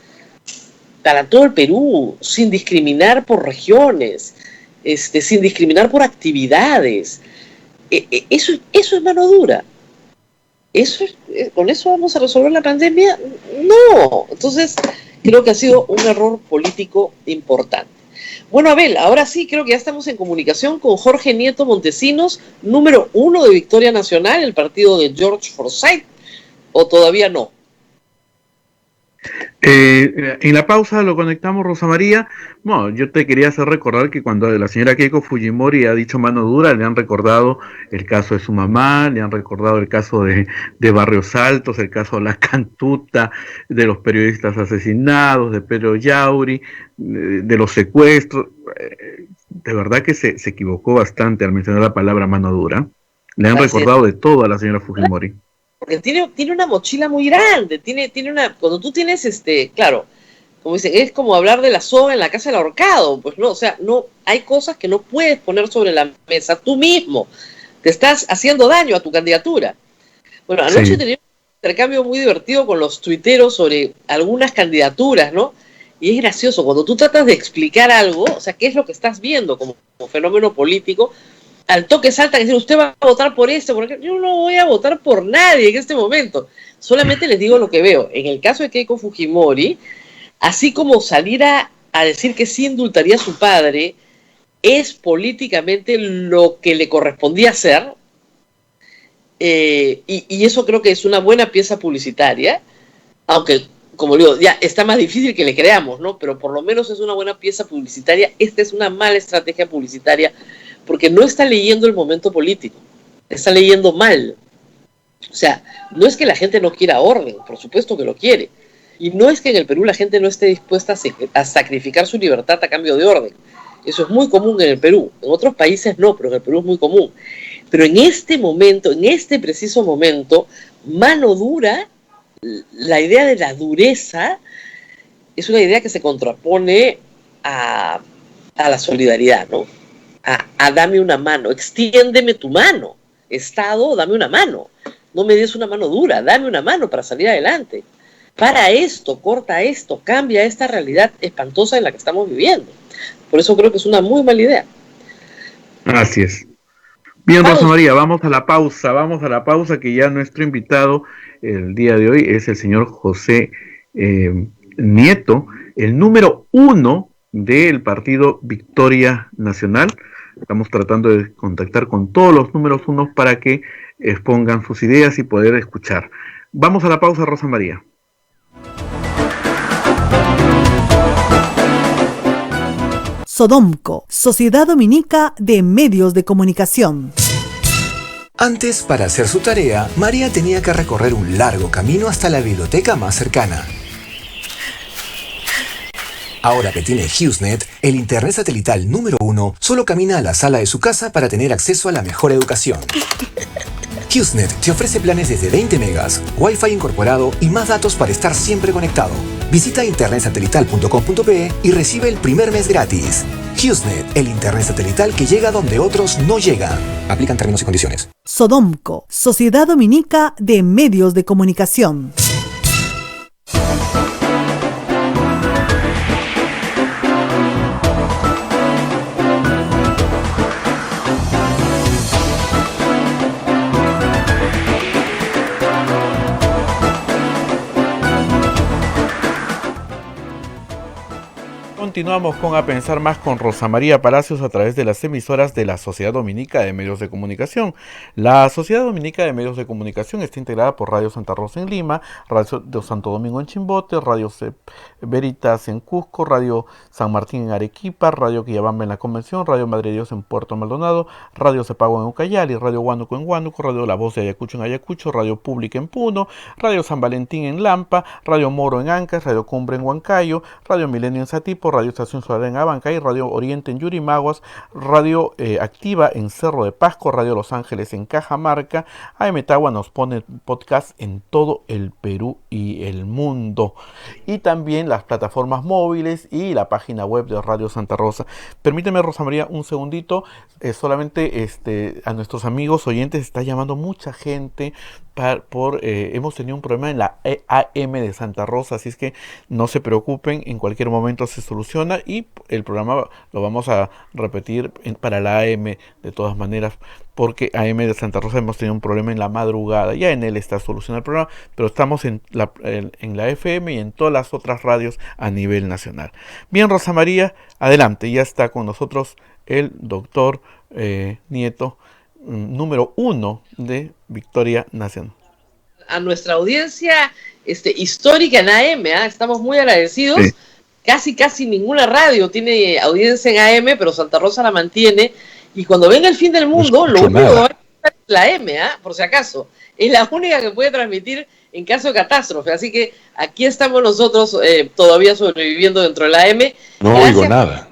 Para todo el Perú, sin discriminar por regiones, sin discriminar por actividades. Eso es mano dura. ¿Con eso vamos a resolver la pandemia? No. Entonces, creo que ha sido un error político importante. Bueno, Abel, ahora sí creo que ya estamos en comunicación con Jorge Nieto Montesinos, número 1 de Victoria Nacional, el partido de George Forsyth, ¿o todavía no? En la pausa lo conectamos, Rosa María. Bueno, yo te quería hacer recordar que cuando la señora Keiko Fujimori ha dicho mano dura, le han recordado el caso de su mamá, le han recordado el caso de Barrios Altos, el caso de la Cantuta, de los periodistas asesinados, de Pedro Yauri, de los secuestros. De verdad que se equivocó bastante al mencionar la palabra mano dura. Le han recordado de todo a la señora Fujimori. Porque tiene una mochila muy grande, tiene una... Cuando tú tienes, claro, como dicen, es como hablar de la soga en la casa del ahorcado, pues no, o sea, no, hay cosas que no puedes poner sobre la mesa tú mismo, te estás haciendo daño a tu candidatura. Bueno, anoche tenía un intercambio muy divertido con los tuiteros sobre algunas candidaturas, ¿no? Y es gracioso, cuando tú tratas de explicar algo, o sea, qué es lo que estás viendo como fenómeno político, al toque saltan y dicen, usted va a votar por esto, porque yo no voy a votar por nadie en este momento. Solamente les digo lo que veo. En el caso de Keiko Fujimori, así como salir a decir que sí indultaría a su padre, es políticamente lo que le correspondía hacer, y eso creo que es una buena pieza publicitaria, aunque, como digo, ya está más difícil que le creamos, ¿no? Pero por lo menos es una buena pieza publicitaria. Esta es una mala estrategia publicitaria, porque no está leyendo el momento político, está leyendo mal. O sea, no es que la gente no quiera orden, por supuesto que lo quiere, y no es que en el Perú la gente no esté dispuesta a sacrificar su libertad a cambio de orden. Eso es muy común en el Perú, en otros países no, pero en el Perú es muy común. Pero en este momento, en este preciso momento, mano dura la idea de la dureza es una idea que se contrapone a la solidaridad, ¿no? A dame una mano, extiéndeme tu mano, Estado, dame una mano, no me des una mano dura, dame una mano para salir adelante. Para esto, corta esto, cambia esta realidad espantosa en la que estamos viviendo. Por eso creo que es una muy mala idea. Así es. Bien, Rosa María, vamos a la pausa, que ya nuestro invitado el día de hoy es el señor José Nieto, el número 1 del partido Victoria Nacional. Estamos tratando de contactar con todos los números 1 para que expongan sus ideas y poder escuchar. Vamos a la pausa, Rosa María. Sodomco, Sociedad Dominica de Medios de Comunicación. Antes, para hacer su tarea, María tenía que recorrer un largo camino hasta la biblioteca más cercana. Ahora que tiene HughesNet, el internet satelital número 1, solo camina a la sala de su casa para tener acceso a la mejor educación. HughesNet te ofrece planes desde 20 megas, Wi-Fi incorporado y más datos para estar siempre conectado. Visita internetsatelital.com.pe y recibe el primer mes gratis. HughesNet, el internet satelital que llega donde otros no llegan. Aplican términos y condiciones. Sodomco, Sociedad Dominica de Medios de Comunicación. Continuamos con A Pensar Más con Rosa María Palacios a través de las emisoras de la Sociedad Dominica de Medios de Comunicación. La Sociedad Dominica de Medios de Comunicación está integrada por Radio Santa Rosa en Lima, Radio de Santo Domingo en Chimbote, Radio Veritas en Cusco, Radio San Martín en Arequipa, Radio Quillabamba en La Convención, Radio Madre de Dios en Puerto Maldonado, Radio Cepago en Ucayali, Radio Huánuco en Huánuco, Radio La Voz de Ayacucho en Ayacucho, Radio Pública en Puno, Radio San Valentín en Lampa, Radio Moro en Ancas, Radio Cumbre en Huancayo, Radio Milenio en Satipo, Radio Estación Solar en Abancay, Radio Oriente en Yurimaguas, Radio Activa en Cerro de Pasco, Radio Los Ángeles en Cajamarca. AM Tagua nos pone podcast en todo el Perú y el mundo. Y también las plataformas móviles y la página web de Radio Santa Rosa. Permíteme, Rosa María, un segundito. Solamente a nuestros amigos oyentes está llamando mucha gente hemos tenido un problema en la AM de Santa Rosa, así es que no se preocupen, en cualquier momento se soluciona y el programa lo vamos a repetir para la AM de todas maneras, porque AM de Santa Rosa hemos tenido un problema en la madrugada. Ya en él está solucionado el programa, pero estamos en la FM y en todas las otras radios a nivel nacional. Bien, Rosa María, adelante, ya está con nosotros el doctor Nieto, número 1 de Victoria Nacional. A nuestra audiencia histórica en AM, estamos muy agradecidos. Sí. Casi ninguna radio tiene audiencia en AM, pero Santa Rosa la mantiene. Y cuando venga el fin del mundo, lo único que va a estar es la AM, por si acaso. Es la única que puede transmitir en caso de catástrofe. Así que aquí estamos nosotros todavía sobreviviendo dentro de la AM. No oigo nada.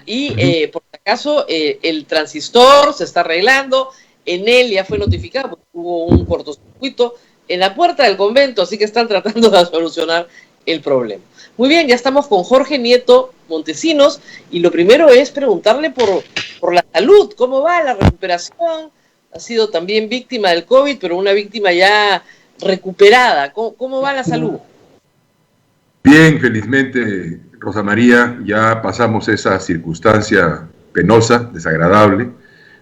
Y por si acaso el transistor se está arreglando, en él ya fue notificado porque hubo un cortocircuito en la puerta del convento, así que están tratando de solucionar el problema. Muy bien, ya estamos con Jorge Nieto Montesinos y lo primero es preguntarle por la salud, cómo va la recuperación. Ha sido también víctima del COVID, pero una víctima ya recuperada. ¿Cómo va la salud? Bien, felizmente, Rosa María, ya pasamos esa circunstancia penosa, desagradable,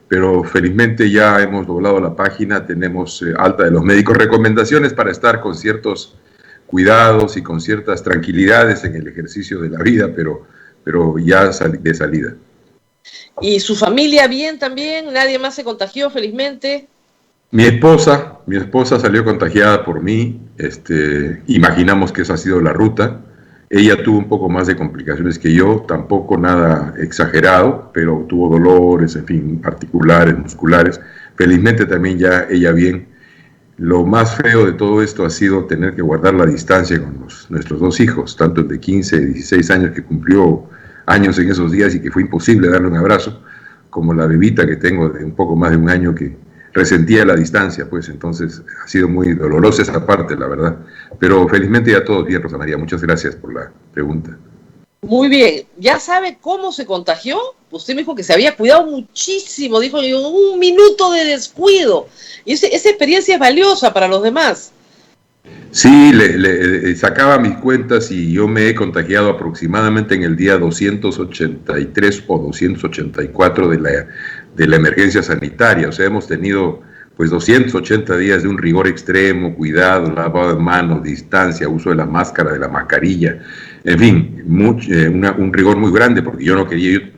pero felizmente ya hemos doblado la página, tenemos alta de los médicos, recomendaciones para estar con ciertos cuidados y con ciertas tranquilidades en el ejercicio de la vida, pero ya de salida. ¿Y su familia bien también? ¿Nadie más se contagió, felizmente? Mi esposa salió contagiada por mí, imaginamos que esa ha sido la ruta. Ella tuvo un poco más de complicaciones que yo, tampoco nada exagerado, pero tuvo dolores, en fin, articulares, musculares. Felizmente también ya ella bien. Lo más feo de todo esto ha sido tener que guardar la distancia con nuestros dos hijos, tanto el de 15 y 16 años que cumplió años en esos días y que fue imposible darle un abrazo, como la bebita que tengo de un poco más de un año que resentía la distancia, pues entonces ha sido muy dolorosa esa parte, la verdad. Pero felizmente ya todo bien, Rosa María. Muchas gracias por la pregunta. Muy bien, ¿ya sabe cómo se contagió? Usted me dijo que se había cuidado muchísimo, dijo un minuto de descuido. Y esa experiencia es valiosa para los demás. Sí, le sacaba mis cuentas y yo me he contagiado aproximadamente en el día 283 o 284 de la emergencia sanitaria. O sea, hemos tenido pues 280 días de un rigor extremo, cuidado, lavado de manos, distancia, uso de la máscara, de la mascarilla, en fin, un rigor muy grande, porque yo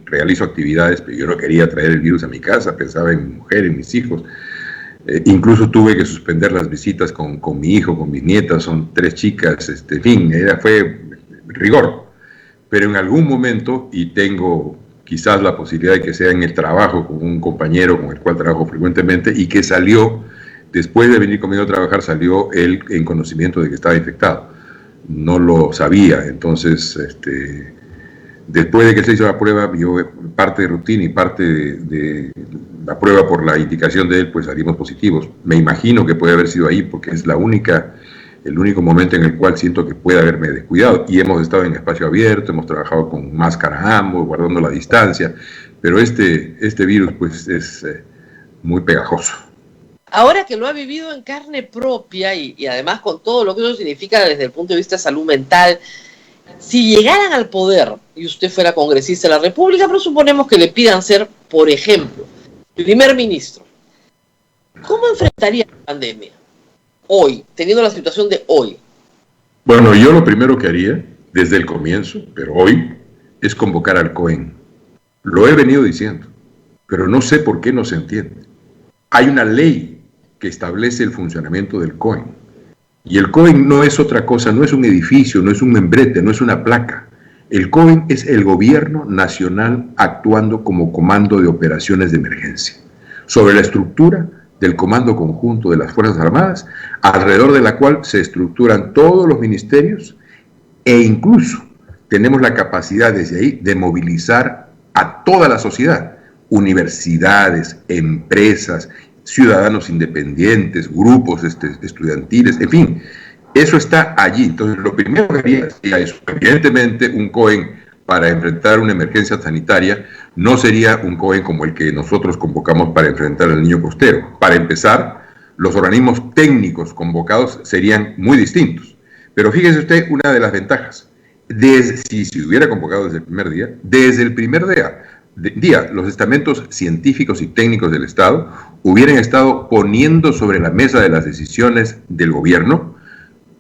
realizo actividades, pero yo no quería traer el virus a mi casa, pensaba en mi mujer, en mis hijos. Incluso tuve que suspender las visitas con mi hijo, con mis nietas, son 3 chicas, en fin, fue rigor. Pero en algún momento, y tengo quizás la posibilidad de que sea en el trabajo con un compañero con el cual trabajo frecuentemente, y que salió, después de venir conmigo a trabajar, salió él en conocimiento de que estaba infectado. No lo sabía, entonces, después de que se hizo la prueba, yo parte de rutina y parte de la prueba por la indicación de él, pues salimos positivos. Me imagino que puede haber sido ahí porque es el único momento en el cual siento que puede haberme descuidado. Y hemos estado en espacio abierto, hemos trabajado con máscara ambos, guardando la distancia, pero este virus pues es muy pegajoso. Ahora que lo ha vivido en carne propia y además con todo lo que eso significa desde el punto de vista de salud mental, si llegaran al poder y usted fuera congresista de la República, pero suponemos que le pidan ser, por ejemplo, primer ministro, ¿cómo enfrentaría la pandemia hoy, teniendo la situación de hoy? Bueno, yo lo primero que haría, desde el comienzo, pero hoy, es convocar al COEN. Lo he venido diciendo, pero no sé por qué no se entiende. Hay una ley que establece el funcionamiento del COEN. Y el COEN no es otra cosa, no es un edificio, no es un membrete, no es una placa. El COEN es el gobierno nacional actuando como comando de operaciones de emergencia, sobre la estructura del Comando Conjunto de las Fuerzas Armadas, alrededor de la cual se estructuran todos los ministerios e incluso tenemos la capacidad desde ahí de movilizar a toda la sociedad, universidades, empresas, ciudadanos independientes, grupos estudiantiles, en fin, eso está allí. Entonces, lo primero que haría sería eso. Evidentemente, un COEN para enfrentar una emergencia sanitaria no sería un COEN como el que nosotros convocamos para enfrentar al niño costero. Para empezar, los organismos técnicos convocados serían muy distintos. Pero fíjese usted una de las ventajas. Si se hubiera convocado desde el primer día, los estamentos científicos y técnicos del Estado hubieran estado poniendo sobre la mesa de las decisiones del gobierno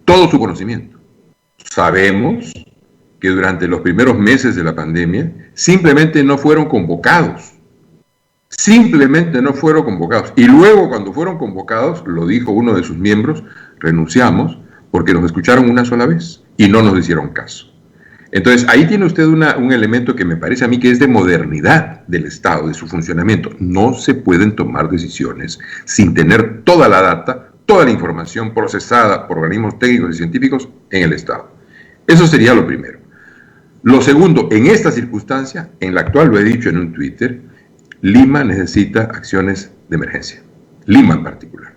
todo su conocimiento. Sabemos que durante los primeros meses de la pandemia simplemente no fueron convocados. Y luego, cuando fueron convocados, lo dijo uno de sus miembros, renunciamos porque nos escucharon una sola vez y no nos hicieron caso. Entonces, ahí tiene usted un elemento que me parece a mí que es de modernidad del Estado, de su funcionamiento. No se pueden tomar decisiones sin tener toda la data, toda la información procesada por organismos técnicos y científicos en el Estado. Eso sería lo primero. Lo segundo, en esta circunstancia, en la actual, lo he dicho en un Twitter, Lima necesita acciones de emergencia. Lima en particular.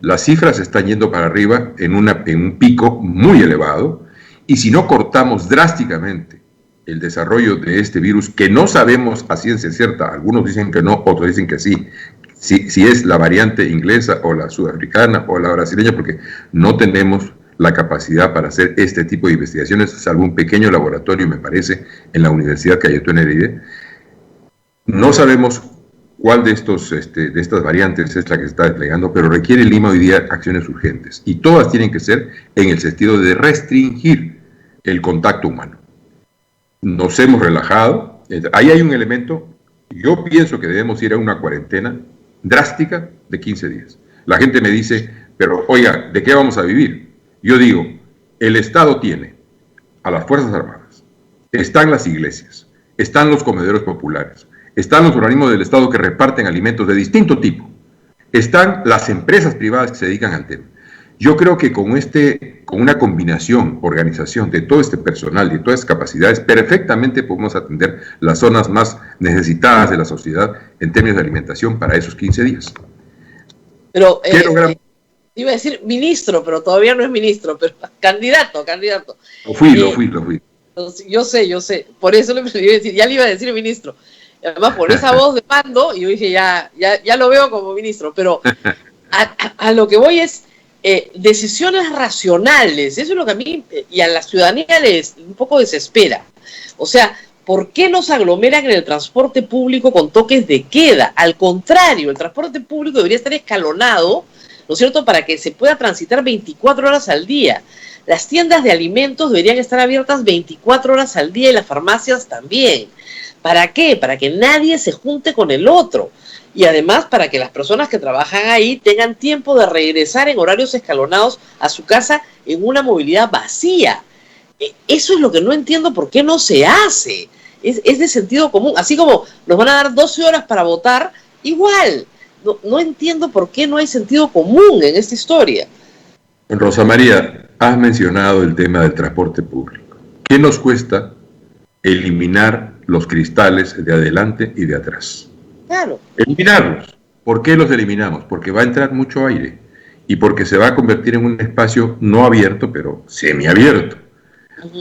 Las cifras están yendo para arriba en un pico muy elevado. Y si no cortamos drásticamente el desarrollo de este virus, que no sabemos a ciencia cierta, algunos dicen que no, otros dicen que sí, si es la variante inglesa o la sudafricana o la brasileña, porque no tenemos la capacidad para hacer este tipo de investigaciones, salvo un pequeño laboratorio, me parece, en la Universidad Cayetano Heredia. No sabemos cuál de estas variantes es la que se está desplegando, pero requiere Lima hoy día acciones urgentes. Y todas tienen que ser en el sentido de restringir el contacto humano. Nos hemos relajado. Ahí hay un elemento. Yo pienso que debemos ir a una cuarentena drástica de 15 días. La gente me dice, pero oiga, ¿de qué vamos a vivir? Yo digo, el Estado tiene a las Fuerzas Armadas, están las iglesias, están los comedores populares, están los organismos del Estado que reparten alimentos de distinto tipo, están las empresas privadas que se dedican al tema. Yo creo que con una combinación, organización de todo este personal, de todas estas capacidades, perfectamente podemos atender las zonas más necesitadas de la sociedad en términos de alimentación para esos 15 días. Pero iba a decir ministro, pero todavía no es ministro, pero candidato. Lo fui. Yo sé, por eso le iba a decir, ya le iba a decir ministro. Y además, por esa voz de mando, yo dije, ya lo veo como ministro, pero a lo que voy es decisiones racionales. Eso es lo que a mí y a la ciudadanía les un poco desespera. O sea, ¿por qué no se aglomeran en el transporte público con toques de queda? Al contrario, el transporte público debería estar escalonado, ¿no es cierto?, para que se pueda transitar 24 horas al día. Las tiendas de alimentos deberían estar abiertas 24 horas al día y las farmacias también. ¿Para qué? Para que nadie se junte con el otro. Y además para que las personas que trabajan ahí tengan tiempo de regresar en horarios escalonados a su casa en una movilidad vacía. Eso es lo que no entiendo por qué no se hace. Es de sentido común. Así como nos van a dar 12 horas para votar, igual. No entiendo por qué no hay sentido común en esta historia. Rosa María, has mencionado el tema del transporte público. ¿Qué nos cuesta eliminar los cristales de adelante y de atrás? Claro. Eliminarlos. ¿Por qué los eliminamos? Porque va a entrar mucho aire y porque se va a convertir en un espacio no abierto, pero semiabierto.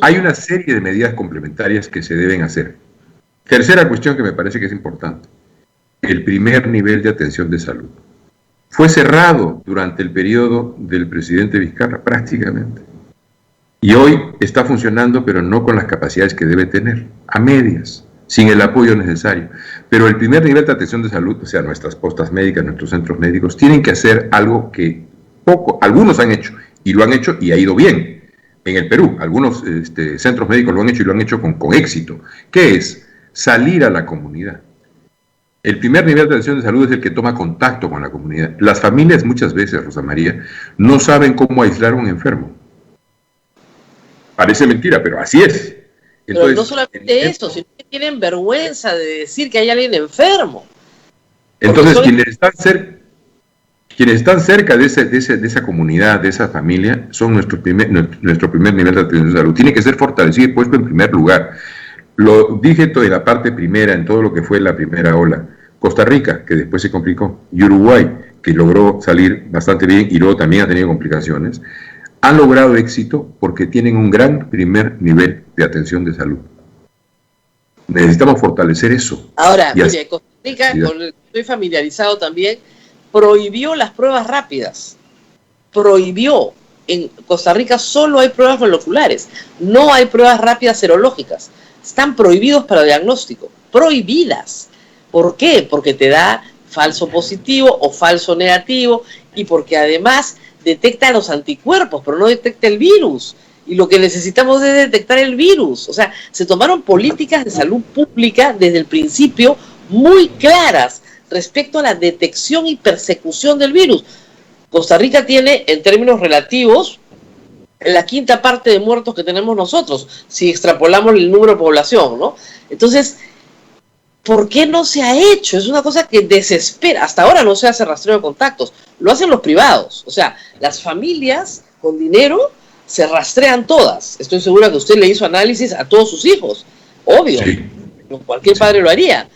Hay una serie de medidas complementarias que se deben hacer. Tercera cuestión que me parece que es importante. El primer nivel de atención de salud. Fue cerrado durante el periodo del presidente Vizcarra, prácticamente. Y hoy está funcionando, pero no con las capacidades que debe tener, a medias, sin el apoyo necesario. Pero el primer nivel de atención de salud, o sea, nuestras postas médicas, nuestros centros médicos, tienen que hacer algo que algunos han hecho, y lo han hecho y ha ido bien. En el Perú, algunos centros médicos lo han hecho y lo han hecho con éxito. ¿Qué es? Salir a la comunidad. El primer nivel de atención de salud es el que toma contacto con la comunidad. Las familias muchas veces, Rosa María, no saben cómo aislar a un enfermo. Parece mentira, pero así es. Entonces, pero no solamente eso, sino que tienen vergüenza de decir que hay alguien enfermo. Entonces, quienes están cerca de esa comunidad, de esa familia, son nuestro primer nivel de atención de salud. Tiene que ser fortalecido y puesto en primer lugar. Lo dije en la parte primera, en todo lo que fue la primera ola. Costa Rica, que después se complicó, y Uruguay, que logró salir bastante bien y luego también ha tenido complicaciones, han logrado éxito porque tienen un gran primer nivel de atención de salud. Necesitamos fortalecer eso. Ahora, mire, Costa Rica, con el que estoy familiarizado también, prohibió las pruebas rápidas. Prohibió. En Costa Rica solo hay pruebas moleculares, no hay pruebas rápidas serológicas. Están prohibidos para diagnóstico, prohibidas. ¿Por qué? Porque te da falso positivo o falso negativo y porque además detecta los anticuerpos, pero no detecta el virus. Y lo que necesitamos es detectar el virus. O sea, se tomaron políticas de salud pública desde el principio muy claras respecto a la detección y persecución del virus. Costa Rica tiene, en términos relativos, la quinta parte de muertos que tenemos nosotros, si extrapolamos el número de población, ¿no? Entonces, ¿por qué no se ha hecho? Es una cosa que desespera. Hasta ahora no se hace rastreo de contactos. Lo hacen los privados. O sea, las familias con dinero se rastrean todas. Estoy segura que usted le hizo análisis a todos sus hijos. Obvio. Sí. Cualquier padre lo haría.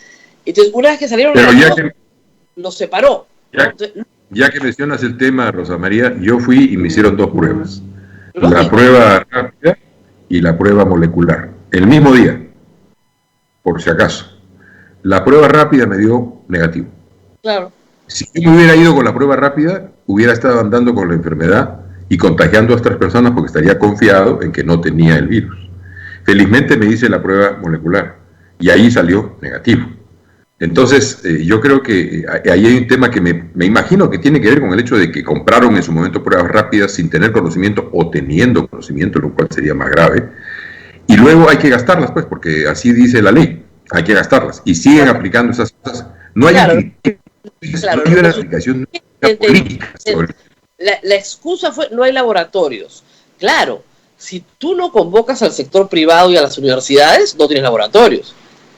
Entonces, una vez que salieron, los separó. Ya que mencionas el tema, Rosa María, yo fui y me hicieron 2 pruebas. La prueba rápida y la prueba molecular. El mismo día, por si acaso. La prueba rápida me dio negativo. Claro. Si yo me hubiera ido con la prueba rápida, hubiera estado andando con la enfermedad y contagiando a otras personas porque estaría confiado en que no tenía el virus. Felizmente me hice la prueba molecular y ahí salió negativo. Entonces, yo creo que ahí hay un tema que me imagino que tiene que ver con el hecho de que compraron en su momento pruebas rápidas sin tener conocimiento o teniendo conocimiento, lo cual sería más grave. Y luego hay que gastarlas, pues, porque así dice la ley. Hay que gastarlas. Y siguen aplicando esas cosas. No hay, no hay una aplicación política sobre... La excusa fue, no hay laboratorios. Claro, si tú no convocas al sector privado y a las universidades, no tienes laboratorios.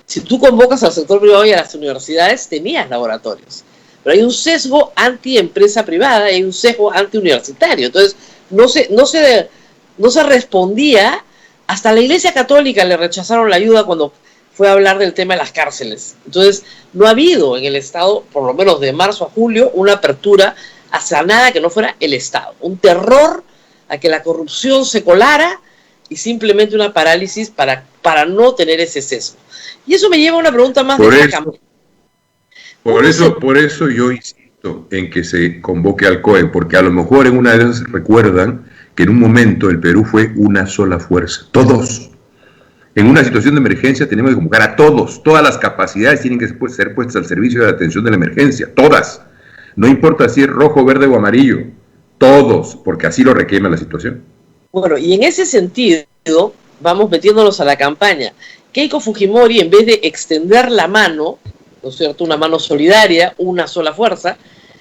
Si tú convocas al sector privado y a las universidades, tenías laboratorios. Pero hay un sesgo anti-empresa privada y hay un sesgo anti-universitario. Entonces, no se respondía. Hasta la Iglesia Católica le rechazaron la ayuda cuando fue a hablar del tema de las cárceles. Entonces, no ha habido en el Estado, por lo menos de marzo a julio, una apertura hacia nada que no fuera el Estado. Un terror a que la corrupción se colara y simplemente una parálisis para no tener ese sesgo. Y eso me lleva a una pregunta más de esta campaña. Por eso yo insisto en que se convoque al COE, porque a lo mejor en una de esas recuerdan que en un momento el Perú fue una sola fuerza, todos. En una situación de emergencia tenemos que convocar a todos, todas las capacidades tienen que ser puestas al servicio de la atención de la emergencia, todas. No importa si es rojo, verde o amarillo, todos, porque así lo requiere la situación. Bueno, y en ese sentido, vamos metiéndonos a la campaña. Keiko Fujimori, en vez de extender la mano, ¿no es cierto?, una mano solidaria, una sola fuerza,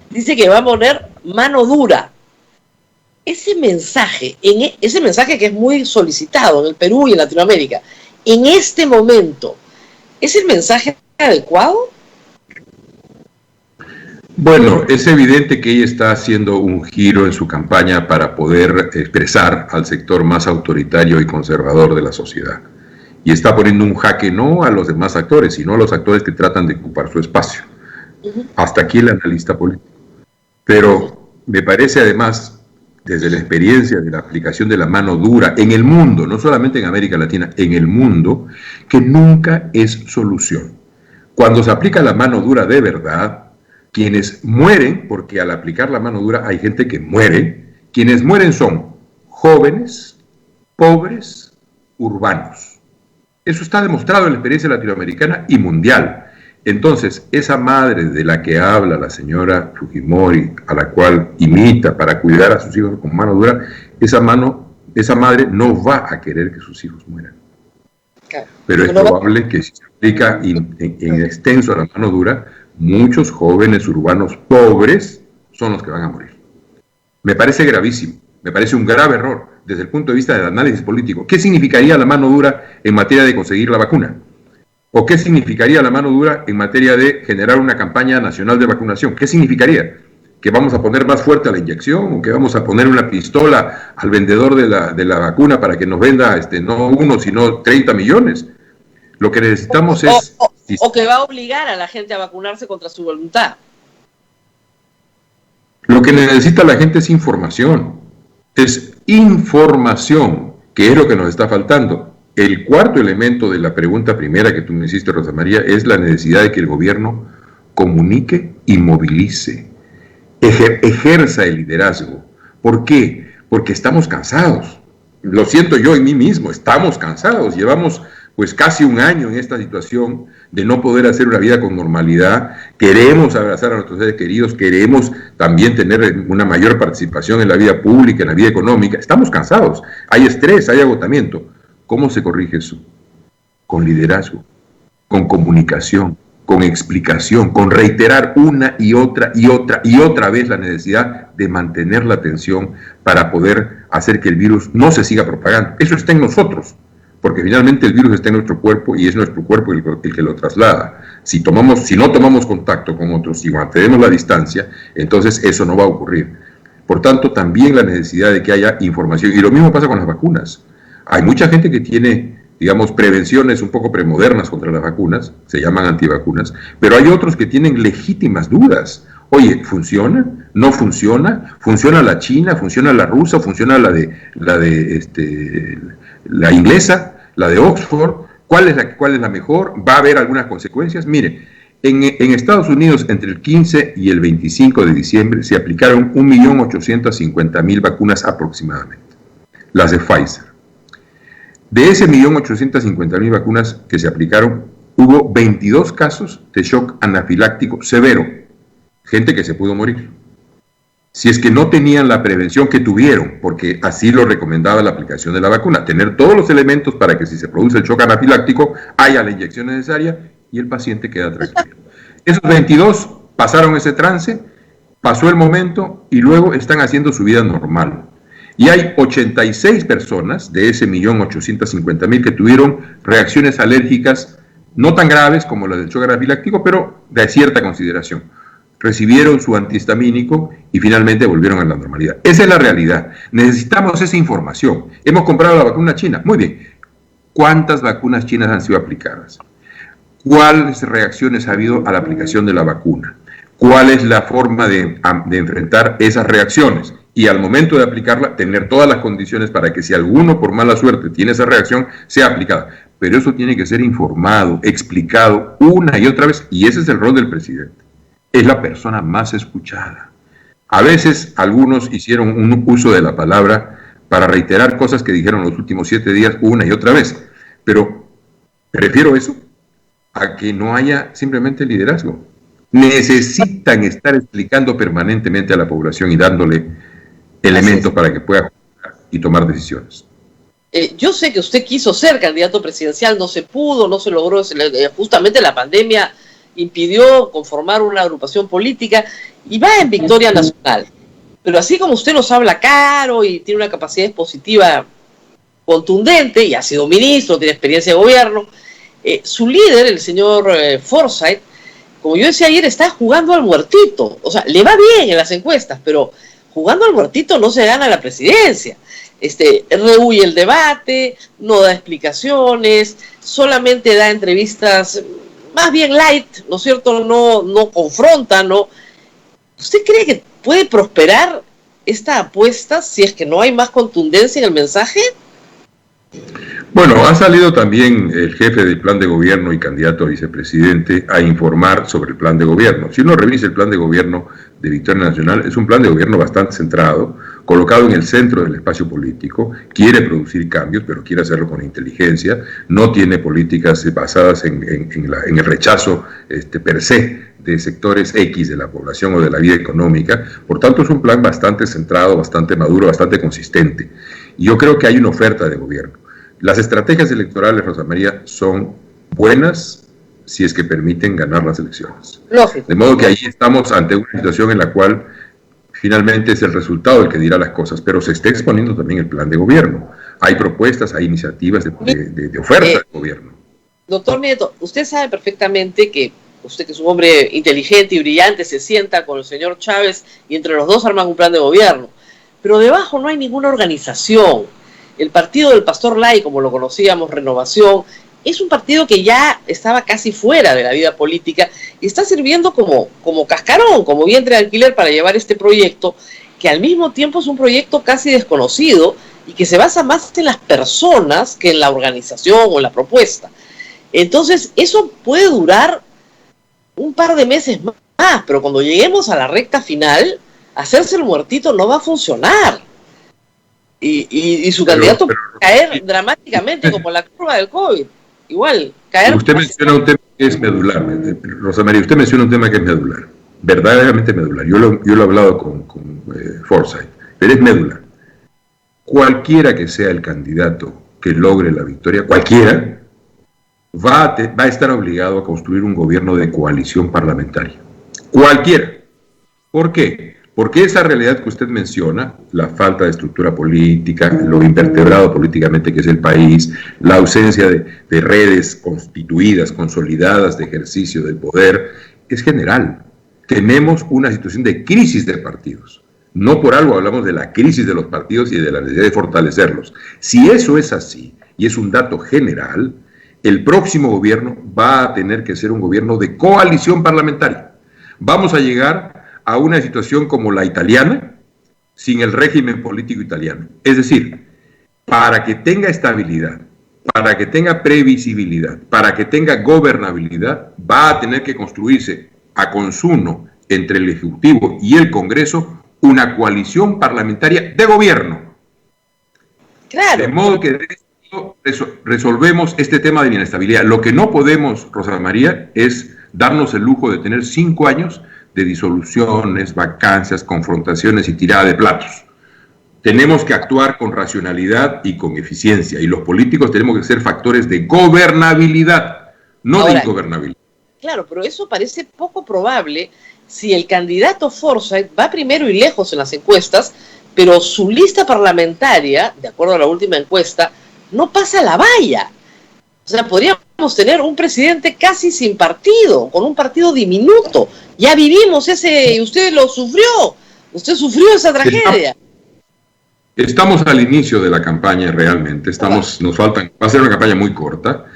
dice que va a poner mano dura. Ese mensaje que es muy solicitado en el Perú y en Latinoamérica, en este momento, ¿es el mensaje adecuado? Bueno, es evidente que ella está haciendo un giro en su campaña para poder expresar al sector más autoritario y conservador de la sociedad. Y está poniendo un jaque no a los demás actores, sino a los actores que tratan de ocupar su espacio. Hasta aquí el analista político. Pero me parece además, desde la experiencia de la aplicación de la mano dura en el mundo, no solamente en América Latina, en el mundo, que nunca es solución. Cuando se aplica la mano dura de verdad, quienes mueren, porque al aplicar la mano dura hay gente que muere, quienes mueren son jóvenes, pobres, urbanos. Eso está demostrado en la experiencia latinoamericana y mundial. Entonces, esa madre de la que habla la señora Fujimori, a la cual imita para cuidar a sus hijos con mano dura, esa madre no va a querer que sus hijos mueran. Pero es probable que si se aplica en extenso a la mano dura, muchos jóvenes urbanos pobres son los que van a morir. Me parece gravísimo, me parece un grave error desde el punto de vista del análisis político. ¿Qué significaría la mano dura en materia de conseguir la vacuna? ¿O qué significaría la mano dura en materia de generar una campaña nacional de vacunación? ¿Qué significaría? ¿Que vamos a poner más fuerte la inyección? ¿O que vamos a poner una pistola al vendedor de la vacuna para que nos venda no 1, sino 30 millones? Lo que necesitamos es... O que va a obligar a la gente a vacunarse contra su voluntad. Lo que necesita la gente es información. Es información, que es lo que nos está faltando. El cuarto elemento de la pregunta primera que tú me hiciste, Rosa María, es la necesidad de que el gobierno comunique y movilice, ejerza el liderazgo. ¿Por qué? Porque estamos cansados. Lo siento yo en mí mismo, estamos cansados. Llevamos pues casi un año en esta situación de no poder hacer una vida con normalidad. Queremos abrazar a nuestros seres queridos, queremos también tener una mayor participación en la vida pública, en la vida económica. Estamos cansados, hay estrés, hay agotamiento. ¿Cómo se corrige eso? Con liderazgo, con comunicación, con explicación, con reiterar una y otra vez la necesidad de mantener la atención para poder hacer que el virus no se siga propagando. Eso está en nosotros, porque finalmente el virus está en nuestro cuerpo y es nuestro cuerpo el que lo traslada. Si no tomamos contacto con otros, si mantenemos la distancia, entonces eso no va a ocurrir. Por tanto, también la necesidad de que haya información. Y lo mismo pasa con las vacunas. Hay mucha gente que tiene, digamos, prevenciones un poco premodernas contra las vacunas, se llaman antivacunas, pero hay otros que tienen legítimas dudas. Oye, ¿funciona? ¿No funciona? ¿Funciona la china? ¿Funciona la rusa? ¿Funciona la inglesa? ¿La de Oxford? ¿Cuál es la mejor? ¿Va a haber algunas consecuencias? Mire, en Estados Unidos, entre el 15 y el 25 de diciembre, se aplicaron 1.850.000 vacunas aproximadamente, las de Pfizer. De ese 1.850.000 vacunas que se aplicaron, hubo 22 casos de shock anafiláctico severo, gente que se pudo morir. Si es que no tenían la prevención que tuvieron, porque así lo recomendaba la aplicación de la vacuna, tener todos los elementos para que si se produce el shock anafiláctico, haya la inyección necesaria y el paciente queda tranquilo. Esos 22 pasaron ese trance, pasó el momento y luego están haciendo su vida normal. Y hay 86 personas de ese 1.850.000 que tuvieron reacciones alérgicas no tan graves como las del shock anafiláctico, pero de cierta consideración. Recibieron su antihistamínico y finalmente volvieron a la normalidad. Esa es la realidad. Necesitamos esa información. Hemos comprado la vacuna china. Muy bien. ¿Cuántas vacunas chinas han sido aplicadas? ¿Cuáles reacciones ha habido a la aplicación de la vacuna? cuál es la forma de enfrentar esas reacciones y al momento de aplicarla tener todas las condiciones para que si alguno por mala suerte tiene esa reacción sea aplicada. Pero eso tiene que ser informado, explicado una y otra vez, y ese es el rol del presidente. Es la persona más escuchada. A veces algunos hicieron un uso de la palabra para reiterar cosas que dijeron los últimos 7 días una y otra vez, pero prefiero eso a que no haya simplemente liderazgo. Necesitan estar explicando permanentemente a la población y dándole elementos para que pueda jugar y tomar decisiones. Yo sé que usted quiso ser candidato presidencial, no se pudo, no se logró, justamente la pandemia impidió conformar una agrupación política y va en victoria nacional. Pero así como usted nos habla claro y tiene una capacidad expositiva contundente y ha sido ministro, tiene experiencia de gobierno, su líder, el señor Forsyth, como yo decía ayer, está jugando al muertito. O sea, le va bien en las encuestas, pero jugando al muertito no se gana la presidencia. Rehuye el debate, no da explicaciones, solamente da entrevistas más bien light, ¿no es cierto? No confronta, ¿no? ¿Usted cree que puede prosperar esta apuesta si es que no hay más contundencia en el mensaje? Bueno, ha salido también el jefe del plan de gobierno y candidato a vicepresidente a informar sobre el plan de gobierno. Si uno revisa el plan de gobierno de Victoria Nacional, es un plan de gobierno bastante centrado, colocado en el centro del espacio político, quiere producir cambios, pero quiere hacerlo con inteligencia, no tiene políticas basadas en el rechazo per se de sectores X de la población o de la vida económica. Por tanto, es un plan bastante centrado, bastante maduro, bastante consistente. Y yo creo que hay una oferta de gobierno. Las estrategias electorales, Rosa María, son buenas si es que permiten ganar las elecciones. Lógico. De modo que ahí estamos ante una situación en la cual finalmente es el resultado el que dirá las cosas, pero se está exponiendo también el plan de gobierno. Hay propuestas, hay iniciativas de oferta de gobierno. Doctor Nieto, usted sabe perfectamente que usted, que es un hombre inteligente y brillante, se sienta con el señor Chávez y entre los dos arman un plan de gobierno. Pero debajo no hay ninguna organización. El partido del Pastor Lai, como lo conocíamos, Renovación, es un partido que ya estaba casi fuera de la vida política y está sirviendo como cascarón, como vientre de alquiler para llevar este proyecto, que al mismo tiempo es un proyecto casi desconocido y que se basa más en las personas que en la organización o en la propuesta. Entonces, eso puede durar un par de meses más, pero cuando lleguemos a la recta final, hacerse el muertito no va a funcionar. Y su candidato puede caer dramáticamente, como la curva del COVID. Igual, caer... Usted menciona un tema que es medular, Rosa María, usted menciona un tema que es medular, verdaderamente medular. Yo lo he hablado con Forsyth, pero es medular. Cualquiera que sea el candidato que logre la victoria, cualquiera, va a estar obligado a construir un gobierno de coalición parlamentaria. Cualquiera. ¿Por qué? Porque esa realidad que usted menciona, la falta de estructura política, lo invertebrado políticamente que es el país, la ausencia de redes constituidas, consolidadas de ejercicio del poder, es general. Tenemos una situación de crisis de partidos. No por algo hablamos de la crisis de los partidos y de la necesidad de fortalecerlos. Si eso es así, y es un dato general, el próximo gobierno va a tener que ser un gobierno de coalición parlamentaria. Vamos a llegar a una situación como la italiana, sin el régimen político italiano. Es decir, para que tenga estabilidad, para que tenga previsibilidad, para que tenga gobernabilidad, va a tener que construirse a consumo entre el Ejecutivo y el Congreso una coalición parlamentaria de gobierno. Claro. De modo que de esto resolvemos este tema de la inestabilidad. Lo que no podemos, Rosa María, es darnos el lujo de tener 5 años de disoluciones, vacancias, confrontaciones y tirada de platos. Tenemos que actuar con racionalidad y con eficiencia, y los políticos tenemos que ser factores de gobernabilidad, no de ingobernabilidad. Claro, pero eso parece poco probable si el candidato Forsyth va primero y lejos en las encuestas, pero su lista parlamentaria, de acuerdo a la última encuesta, no pasa la valla. O sea, podríamos tener un presidente casi sin partido, con un partido diminuto. Ya vivimos ese, usted lo sufrió, usted sufrió esa tragedia. Estamos al inicio de la campaña realmente, nos faltan, va a ser una campaña muy corta.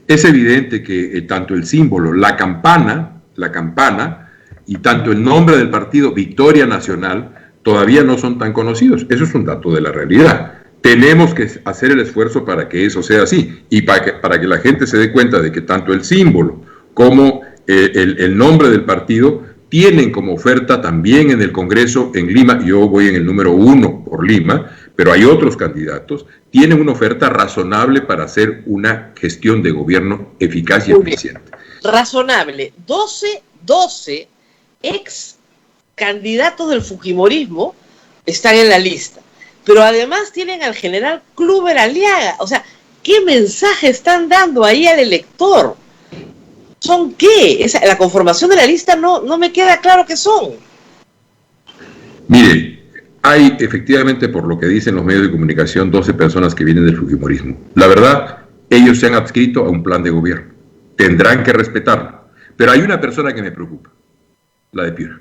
Es evidente que tanto el símbolo, la campana, y tanto el nombre del partido, Victoria Nacional, todavía no son tan conocidos. Eso es un dato de la realidad. Tenemos que hacer el esfuerzo para que eso sea así y para que la gente se dé cuenta de que tanto el símbolo como el nombre del partido tienen como oferta también en el Congreso en Lima. Yo voy en el número 1 por Lima, pero hay otros candidatos, tienen una oferta razonable para hacer una gestión de gobierno eficaz y eficiente. Razonable. 12 ex candidatos del fujimorismo están en la lista, pero además tienen al general Kluber Aliaga. O sea, ¿qué mensaje están dando ahí al elector? ¿Son qué? La conformación de la lista no me queda claro qué son. Mire, hay efectivamente, por lo que dicen los medios de comunicación, 12 personas que vienen del fujimorismo. La verdad, ellos se han adscrito a un plan de gobierno. Tendrán que respetarlo. Pero hay una persona que me preocupa, la de Piura.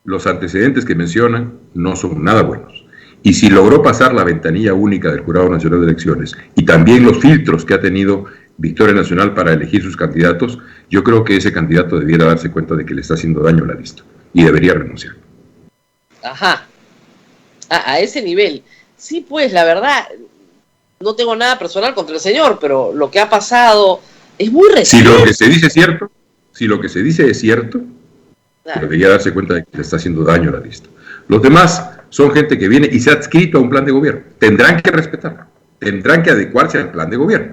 Los antecedentes que mencionan no son nada buenos. Y si logró pasar la ventanilla única del Jurado Nacional de Elecciones y también los filtros que ha tenido Victoria Nacional para elegir sus candidatos, yo creo que ese candidato debiera darse cuenta de que le está haciendo daño a la lista y debería renunciar. Ajá. A ese nivel. Sí, pues, la verdad, no tengo nada personal contra el señor, pero lo que ha pasado es muy reciente. Si lo que se dice es cierto, claro, debería darse cuenta de que le está haciendo daño a la lista. Los demás son gente que viene y se ha adscrito a un plan de gobierno. Tendrán que respetarlo. Tendrán que adecuarse al plan de gobierno.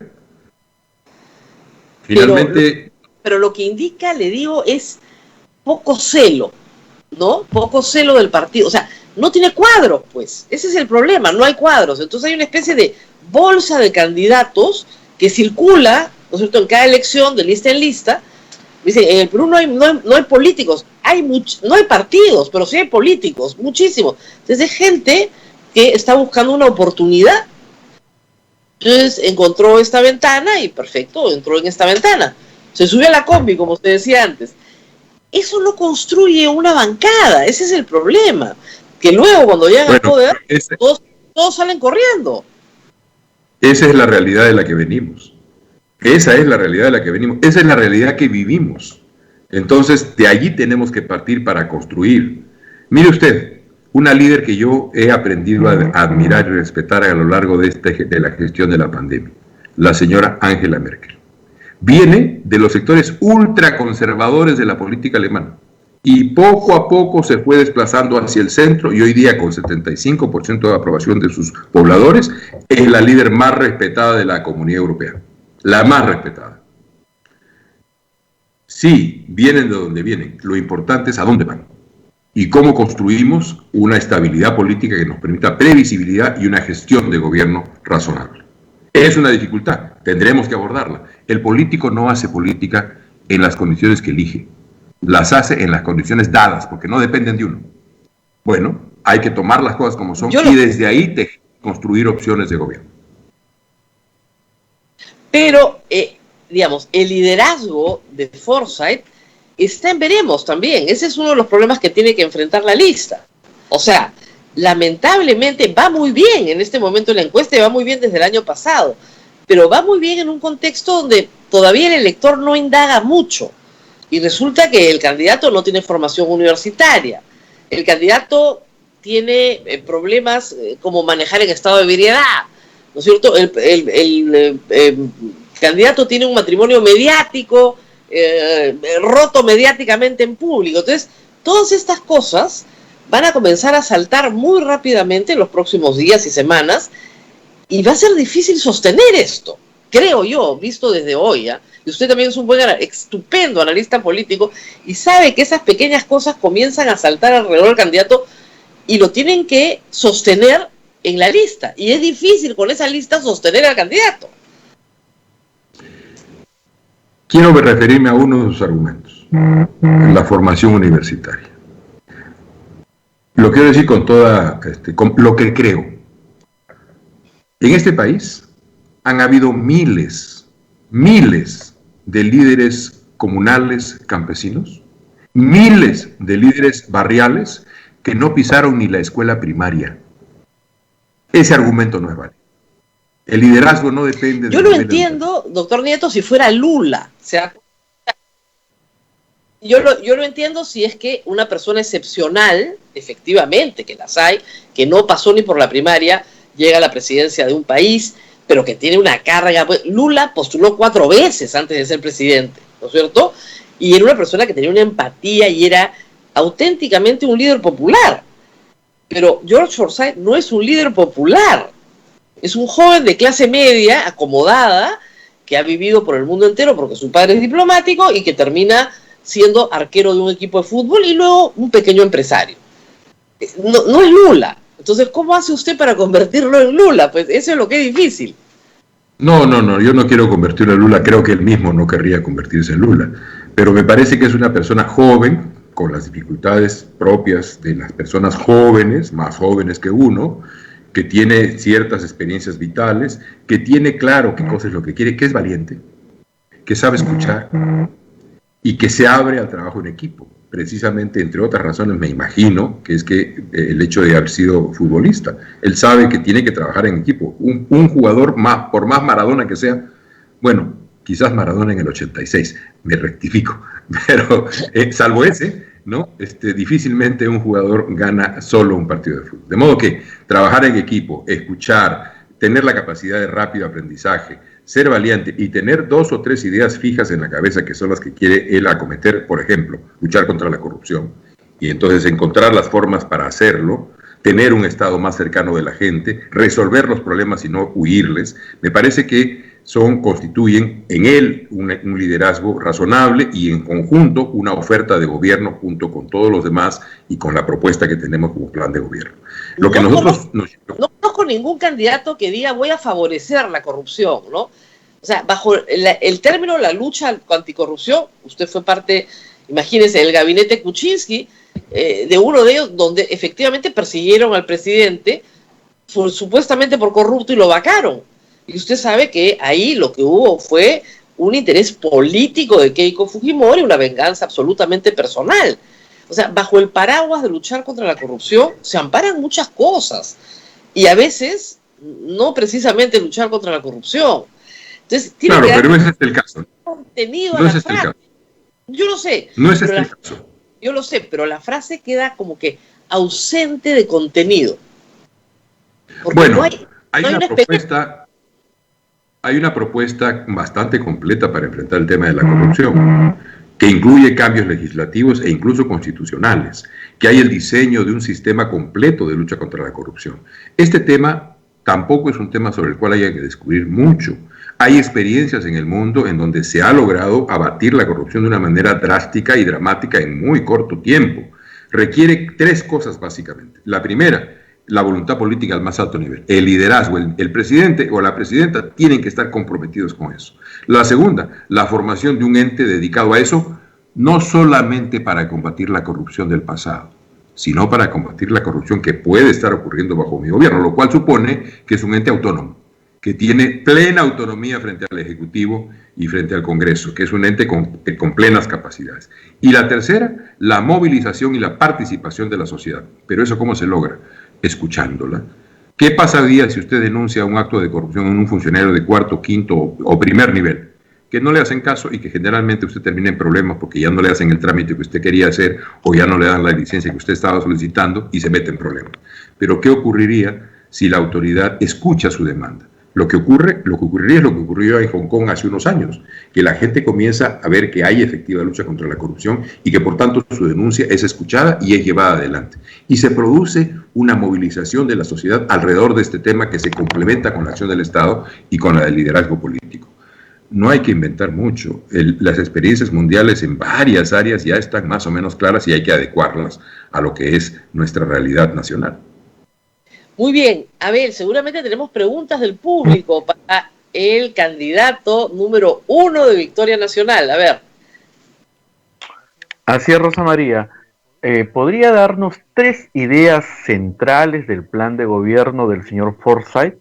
Finalmente... Pero lo que indica, le digo, es poco celo, ¿no? Poco celo del partido. O sea, no tiene cuadros, pues. Ese es el problema, no hay cuadros. Entonces hay una especie de bolsa de candidatos que circula, ¿no es cierto?, en cada elección, de lista en lista. Dice, en el Perú no hay políticos, no hay partidos, pero sí hay políticos, muchísimos. Entonces hay gente que está buscando una oportunidad. Entonces encontró esta ventana y perfecto, entró en esta ventana. Se subió a la combi, como usted decía antes. Eso no construye una bancada, ese es el problema. Que luego cuando llegan al poder, todos salen corriendo. Esa es la realidad de la que venimos. Esa es la realidad de la que venimos. Esa es la realidad que vivimos. Entonces, de allí tenemos que partir para construir. Mire usted, una líder que yo he aprendido a admirar y respetar a lo largo de la gestión de la pandemia, la señora Angela Merkel. Viene de los sectores ultraconservadores de la política alemana y poco a poco se fue desplazando hacia el centro y hoy día con 75% de aprobación de sus pobladores es la líder más respetada de la Comunidad Europea. La más respetada. Sí, vienen de donde vienen. Lo importante es a dónde van. Y cómo construimos una estabilidad política que nos permita previsibilidad y una gestión de gobierno razonable. Es una dificultad, tendremos que abordarla. El político no hace política en las condiciones que elige. Las hace en las condiciones dadas, porque no dependen de uno. Bueno, hay que tomar las cosas como son y desde ahí construir opciones de gobierno. Pero, digamos, el liderazgo de Forsyth está en veremos también. Ese es uno de los problemas que tiene que enfrentar la lista. O sea, lamentablemente va muy bien en este momento en la encuesta y va muy bien desde el año pasado, pero va muy bien en un contexto donde todavía el elector no indaga mucho y resulta que el candidato no tiene formación universitaria. El candidato tiene problemas como manejar en estado de ebriedad, ¿no es cierto? El candidato tiene un matrimonio mediático, roto mediáticamente en público. Entonces, todas estas cosas van a comenzar a saltar muy rápidamente en los próximos días y semanas y va a ser difícil sostener esto, creo yo, visto desde hoy. Y usted también es un estupendo analista político y sabe que esas pequeñas cosas comienzan a saltar alrededor del candidato y lo tienen que sostener en la lista. Y es difícil con esa lista sostener al candidato. Quiero referirme a uno de sus argumentos, la formación universitaria. Lo quiero decir con con lo que creo. En este país han habido miles de líderes comunales campesinos, miles de líderes barriales que no pisaron ni la escuela primaria. Ese argumento no es válido. El liderazgo no depende de... Yo lo entiendo, doctor Nieto, si fuera Lula. Yo lo entiendo si es que una persona excepcional, efectivamente, que las hay, que no pasó ni por la primaria, llega a la presidencia de un país, pero que tiene una carga. Lula postuló 4 veces antes de ser presidente, ¿no es cierto? Y era una persona que tenía una empatía y era auténticamente un líder popular. Pero George Forsyth no es un líder popular. Es un joven de clase media, acomodada, que ha vivido por el mundo entero porque su padre es diplomático y que termina siendo arquero de un equipo de fútbol y luego un pequeño empresario. No es Lula. Entonces, ¿cómo hace usted para convertirlo en Lula? Pues eso es lo que es difícil. No, yo no quiero convertirlo en Lula, creo que él mismo no querría convertirse en Lula, pero me parece que es una persona joven, con las dificultades propias de las personas jóvenes, más jóvenes que uno, que tiene ciertas experiencias vitales, que tiene claro qué cosa es lo que quiere, que es valiente, que sabe escuchar y que se abre al trabajo en equipo. Precisamente, entre otras razones, me imagino que es que el hecho de haber sido futbolista, él sabe que tiene que trabajar en equipo. Un jugador, por más Maradona que sea, bueno, quizás Maradona en el 86, me rectifico, pero salvo ese, ¿no? Difícilmente un jugador gana solo un partido de fútbol. De modo que trabajar en equipo, escuchar, tener la capacidad de rápido aprendizaje, ser valiente y tener 2 o 3 ideas fijas en la cabeza que son las que quiere él acometer, por ejemplo, luchar contra la corrupción, y entonces encontrar las formas para hacerlo, tener un Estado más cercano de la gente, resolver los problemas y no huirles, me parece que constituyen en él un liderazgo razonable y en conjunto una oferta de gobierno junto con todos los demás y con la propuesta que tenemos como plan de gobierno. Lo que no conozco ningún candidato que diga voy a favorecer la corrupción, ¿no? O sea, bajo el término la lucha anticorrupción, usted fue parte, imagínense, del gabinete Kuczynski, de uno de ellos donde efectivamente persiguieron al presidente supuestamente por corrupto y lo vacaron. Y usted sabe que ahí lo que hubo fue un interés político de Keiko Fujimori, una venganza absolutamente personal. O sea, bajo el paraguas de luchar contra la corrupción se amparan muchas cosas. Y a veces no precisamente luchar contra la corrupción. Entonces, tiene claro, que pero ese es el caso. Contenido no a es la este el frase. caso. Yo lo sé. No es este el caso. Yo lo sé, pero la frase queda como que ausente de contenido. Porque bueno, hay una propuesta bastante completa para enfrentar el tema de la corrupción, que incluye cambios legislativos e incluso constitucionales, que hay el diseño de un sistema completo de lucha contra la corrupción. Este tema tampoco es un tema sobre el cual haya que descubrir mucho. Hay experiencias en el mundo en donde se ha logrado abatir la corrupción de una manera drástica y dramática en muy corto tiempo. Requiere 3 cosas básicamente. La primera, la voluntad política al más alto nivel. El liderazgo, el presidente o la presidenta tienen que estar comprometidos con eso. La segunda, la formación de un ente dedicado a eso, no solamente para combatir la corrupción del pasado, sino para combatir la corrupción que puede estar ocurriendo bajo mi gobierno, lo cual supone que es un ente autónomo, que tiene plena autonomía frente al Ejecutivo y frente al Congreso, que es un ente con plenas capacidades. Y la tercera, la movilización y la participación de la sociedad. Pero eso, ¿cómo se logra? Escuchándola. ¿Qué pasaría si usted denuncia un acto de corrupción en un funcionario de 4º, 5º o primer nivel? Que no le hacen caso y que generalmente usted termina en problemas porque ya no le hacen el trámite que usted quería hacer o ya no le dan la licencia que usted estaba solicitando y se mete en problemas. Pero ¿qué ocurriría si la autoridad escucha su demanda? Lo que ocurriría es lo que ocurrió en Hong Kong hace unos años, que la gente comienza a ver que hay efectiva lucha contra la corrupción y que por tanto su denuncia es escuchada y es llevada adelante. Y se produce una movilización de la sociedad alrededor de este tema que se complementa con la acción del Estado y con la del liderazgo político. No hay que inventar mucho. Las experiencias mundiales en varias áreas ya están más o menos claras y hay que adecuarlas a lo que es nuestra realidad nacional. Muy bien, Abel, seguramente tenemos preguntas del público para el candidato número 1 de Victoria Nacional. A ver. Así es, Rosa María. ¿Podría darnos 3 ideas centrales del plan de gobierno del señor Forsyth?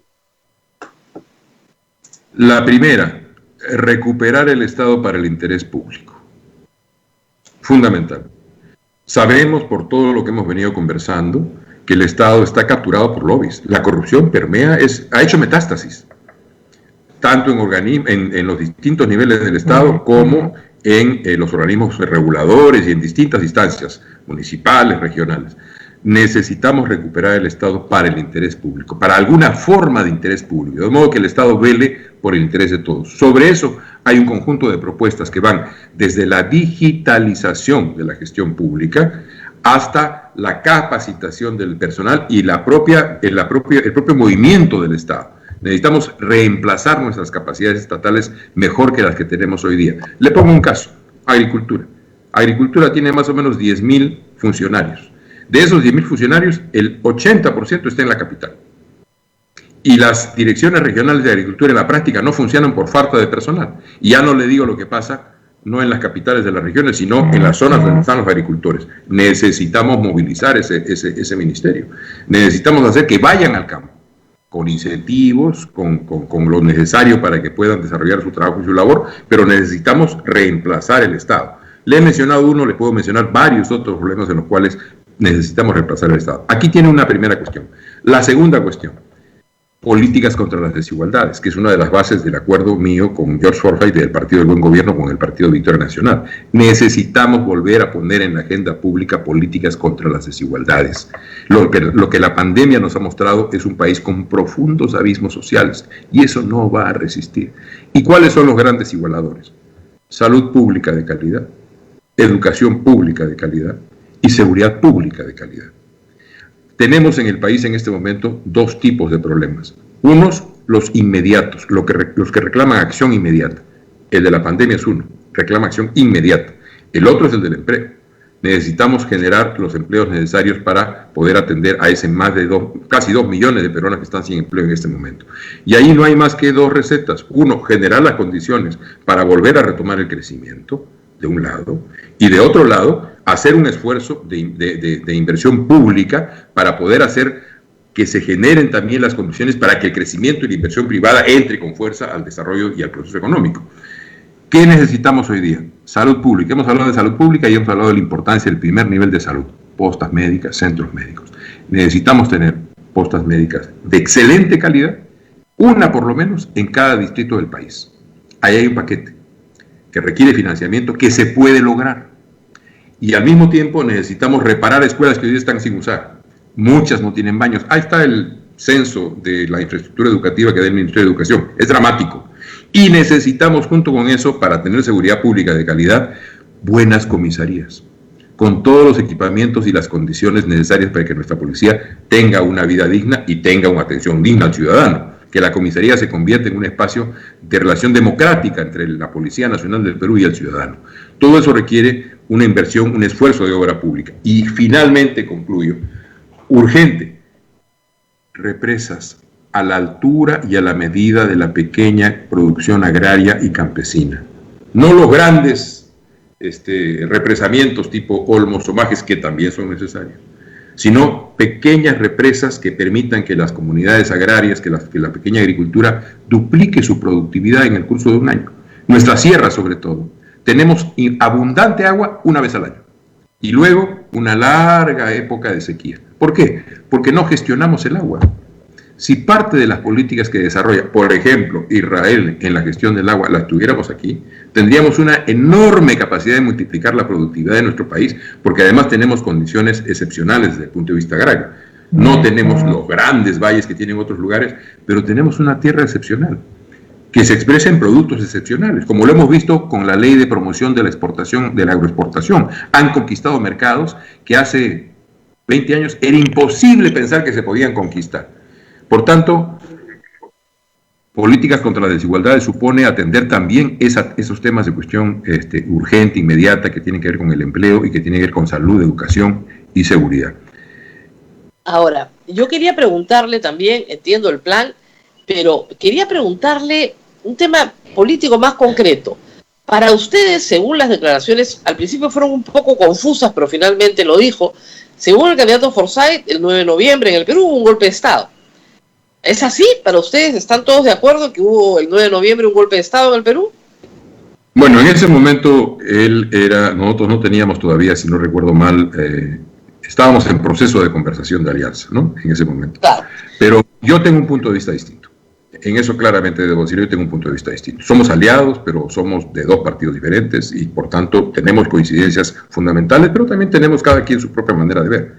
La primera, recuperar el Estado para el interés público. Fundamental. Sabemos por todo lo que hemos venido conversando que el Estado está capturado por lobbies. La corrupción permea, ha hecho metástasis, tanto en los distintos niveles del Estado como en los organismos reguladores y en distintas instancias municipales, regionales. Necesitamos recuperar el Estado para el interés público, para alguna forma de interés público, de modo que el Estado vele por el interés de todos. Sobre eso hay un conjunto de propuestas que van desde la digitalización de la gestión pública hasta la capacitación del personal y el propio movimiento del Estado. Necesitamos reemplazar nuestras capacidades estatales mejor que las que tenemos hoy día. Le pongo un caso, agricultura. Agricultura tiene más o menos 10.000 funcionarios. De esos 10.000 funcionarios, el 80% está en la capital. Y las direcciones regionales de agricultura en la práctica no funcionan por falta de personal. Y ya no le digo lo que pasa, no en las capitales de las regiones, sino en las zonas donde están los agricultores. Necesitamos movilizar ese ministerio. Necesitamos hacer que vayan al campo, con incentivos, con lo necesario para que puedan desarrollar su trabajo y su labor, pero necesitamos reemplazar el Estado. Le he mencionado uno, le puedo mencionar varios otros problemas en los cuales necesitamos reemplazar el Estado. Aquí tiene una primera cuestión. La segunda cuestión, políticas contra las desigualdades, que es una de las bases del acuerdo mío con George Forsyth del Partido del Buen Gobierno con el Partido Victoria Nacional. Necesitamos volver a poner en la agenda pública políticas contra las desigualdades. Lo que la pandemia nos ha mostrado es un país con profundos abismos sociales y eso no va a resistir. ¿Y cuáles son los grandes igualadores? Salud pública de calidad, educación pública de calidad y seguridad pública de calidad. Tenemos en el país en este momento dos tipos de problemas. Unos, los inmediatos, los que reclaman acción inmediata. El de la pandemia es uno, reclama acción inmediata. El otro es el del empleo. Necesitamos generar los empleos necesarios para poder atender a ese casi 2 millones de peruanas que están sin empleo en este momento. Y ahí no hay más que dos recetas. Uno, generar las condiciones para volver a retomar el crecimiento, de un lado, y de otro lado, hacer un esfuerzo de inversión pública para poder hacer que se generen también las condiciones para que el crecimiento y la inversión privada entre con fuerza al desarrollo y al proceso económico. ¿Qué necesitamos hoy día? Salud pública. Hemos hablado de salud pública y hemos hablado de la importancia del primer nivel de salud, postas médicas, centros médicos. Necesitamos tener postas médicas de excelente calidad, una por lo menos en cada distrito del país. Ahí hay un paquete que requiere financiamiento que se puede lograr. Y al mismo tiempo necesitamos reparar escuelas que hoy día están sin usar. Muchas no tienen baños. Ahí está el censo de la infraestructura educativa que da el Ministerio de Educación. Es dramático. Y necesitamos, junto con eso, para tener seguridad pública de calidad, buenas comisarías, con todos los equipamientos y las condiciones necesarias para que nuestra policía tenga una vida digna y tenga una atención digna al ciudadano. Que la comisaría se convierta en un espacio de relación democrática entre la Policía Nacional del Perú y el ciudadano. Todo eso requiere una inversión, un esfuerzo de obra pública. Y finalmente, concluyo, urgente, represas a la altura y a la medida de la pequeña producción agraria y campesina. No los grandes represamientos tipo Olmos o Majes, que también son necesarios, sino pequeñas represas que permitan que las comunidades agrarias, que la pequeña agricultura duplique su productividad en el curso de un año. Nuestra sierra, sobre todo, tenemos abundante agua una vez al año y luego una larga época de sequía. ¿Por qué? Porque no gestionamos el agua. Si parte de las políticas que desarrolla, por ejemplo, Israel en la gestión del agua, las tuviéramos aquí, tendríamos una enorme capacidad de multiplicar la productividad de nuestro país, porque además tenemos condiciones excepcionales desde el punto de vista agrario. No tenemos los grandes valles que tienen otros lugares, pero tenemos una tierra excepcional, que se expresa en productos excepcionales, como lo hemos visto con la ley de promoción de la exportación, de la agroexportación. Han conquistado mercados que hace 20 años era imposible pensar que se podían conquistar. Por tanto, políticas contra las desigualdades supone atender también esos temas de cuestión urgente, inmediata, que tienen que ver con el empleo y que tienen que ver con salud, educación y seguridad. Ahora, yo quería preguntarle también, entiendo el plan, pero quería preguntarle un tema político más concreto. Para ustedes, según las declaraciones, al principio fueron un poco confusas, pero finalmente lo dijo, según el candidato Forsyth, el 9 de noviembre en el Perú hubo un golpe de Estado. ¿Es así? ¿Para ustedes están todos de acuerdo que hubo el 9 de noviembre un golpe de Estado en el Perú? Bueno, en ese momento nosotros no teníamos todavía, si no recuerdo mal, estábamos en proceso de conversación de alianza, ¿no? En ese momento. Claro. Pero yo tengo un punto de vista distinto. en eso claramente debo decir, yo tengo un punto de vista distinto. Somos aliados, pero somos de dos partidos diferentes y por tanto tenemos coincidencias fundamentales, pero también tenemos cada quien su propia manera de ver.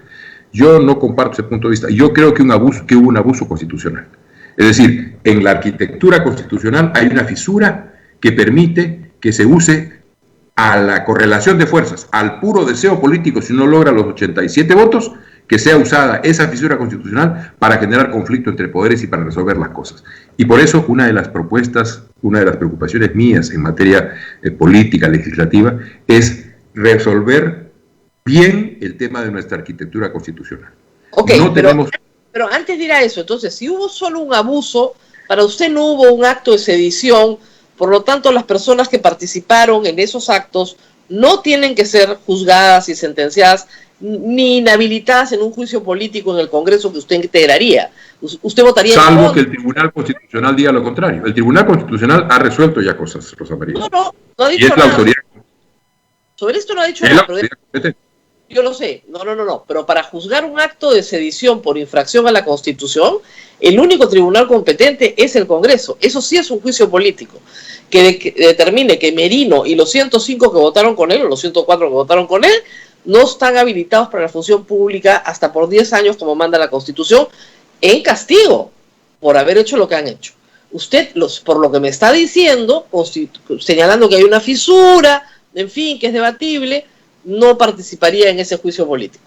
Yo no comparto ese punto de vista. Yo creo que hubo un abuso constitucional. Es decir, en la arquitectura constitucional hay una fisura que permite que se use a la correlación de fuerzas, al puro deseo político, si no logra los 87 votos, que sea usada esa fisura constitucional para generar conflicto entre poderes y para resolver las cosas. Y por eso una de las propuestas, una de las preocupaciones mías en materia política, legislativa, es resolver bien el tema de nuestra arquitectura constitucional. Ok, pero antes de ir a eso, entonces, si hubo solo un abuso, para usted no hubo un acto de sedición, por lo tanto las personas que participaron en esos actos no tienen que ser juzgadas y sentenciadas ni inhabilitadas en un juicio político en el Congreso que usted integraría. Usted votaría salvo que el Tribunal Constitucional diga lo contrario. El Tribunal Constitucional ha resuelto ya cosas, Rosa María. No ha dicho y es nada. la autoridad. Sobre esto no ha dicho nada. Yo lo sé, no, pero para juzgar un acto de sedición por infracción a la Constitución, el único tribunal competente es el Congreso. Eso sí es un juicio político, que determine que Merino y los 105 que votaron con él, o los 104 que votaron con él, no están habilitados para la función pública hasta por 10 años, como manda la Constitución, en castigo por haber hecho lo que han hecho. Usted, por lo que me está diciendo, señalando que hay una fisura, en fin, que es debatible, no participaría en ese juicio político.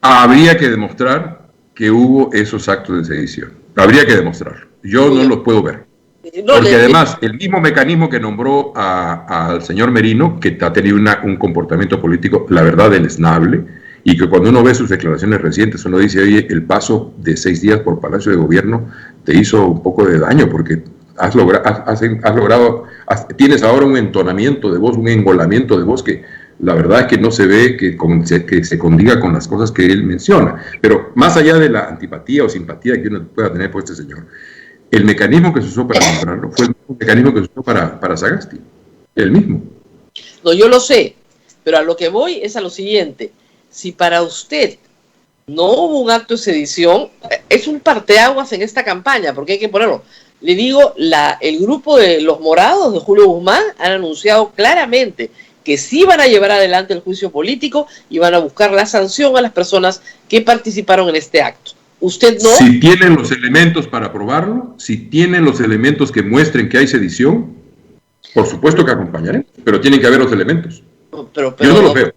Habría que demostrar que hubo esos actos de sedición. Habría que demostrarlo. Yo no los puedo ver. Porque además, el mismo mecanismo que nombró al señor Merino, que ha tenido un comportamiento político, la verdad, deleznable, y que cuando uno ve sus declaraciones recientes, uno dice, oye, el paso de 6 días por Palacio de Gobierno te hizo un poco de daño, porque tienes ahora un entonamiento de voz, un engolamiento de voz que la verdad es que no se ve que se condiga con las cosas que él menciona. Pero más allá de la antipatía o simpatía que uno pueda tener por este señor, el mecanismo que se usó para nombrarlo fue el mismo mecanismo que se usó para Sagasti. El mismo. No, yo lo sé, pero a lo que voy es a lo siguiente. Si para usted no hubo un acto de sedición, es un parteaguas en esta campaña, porque hay que ponerlo. Le digo, el grupo de los morados de Julio Guzmán han anunciado claramente que sí van a llevar adelante el juicio político y van a buscar la sanción a las personas que participaron en este acto. ¿Usted no? Si tienen los elementos para probarlo, si tienen los elementos que muestren que hay sedición, por supuesto que acompañaré, pero tienen que haber los elementos. Pero yo no los veo.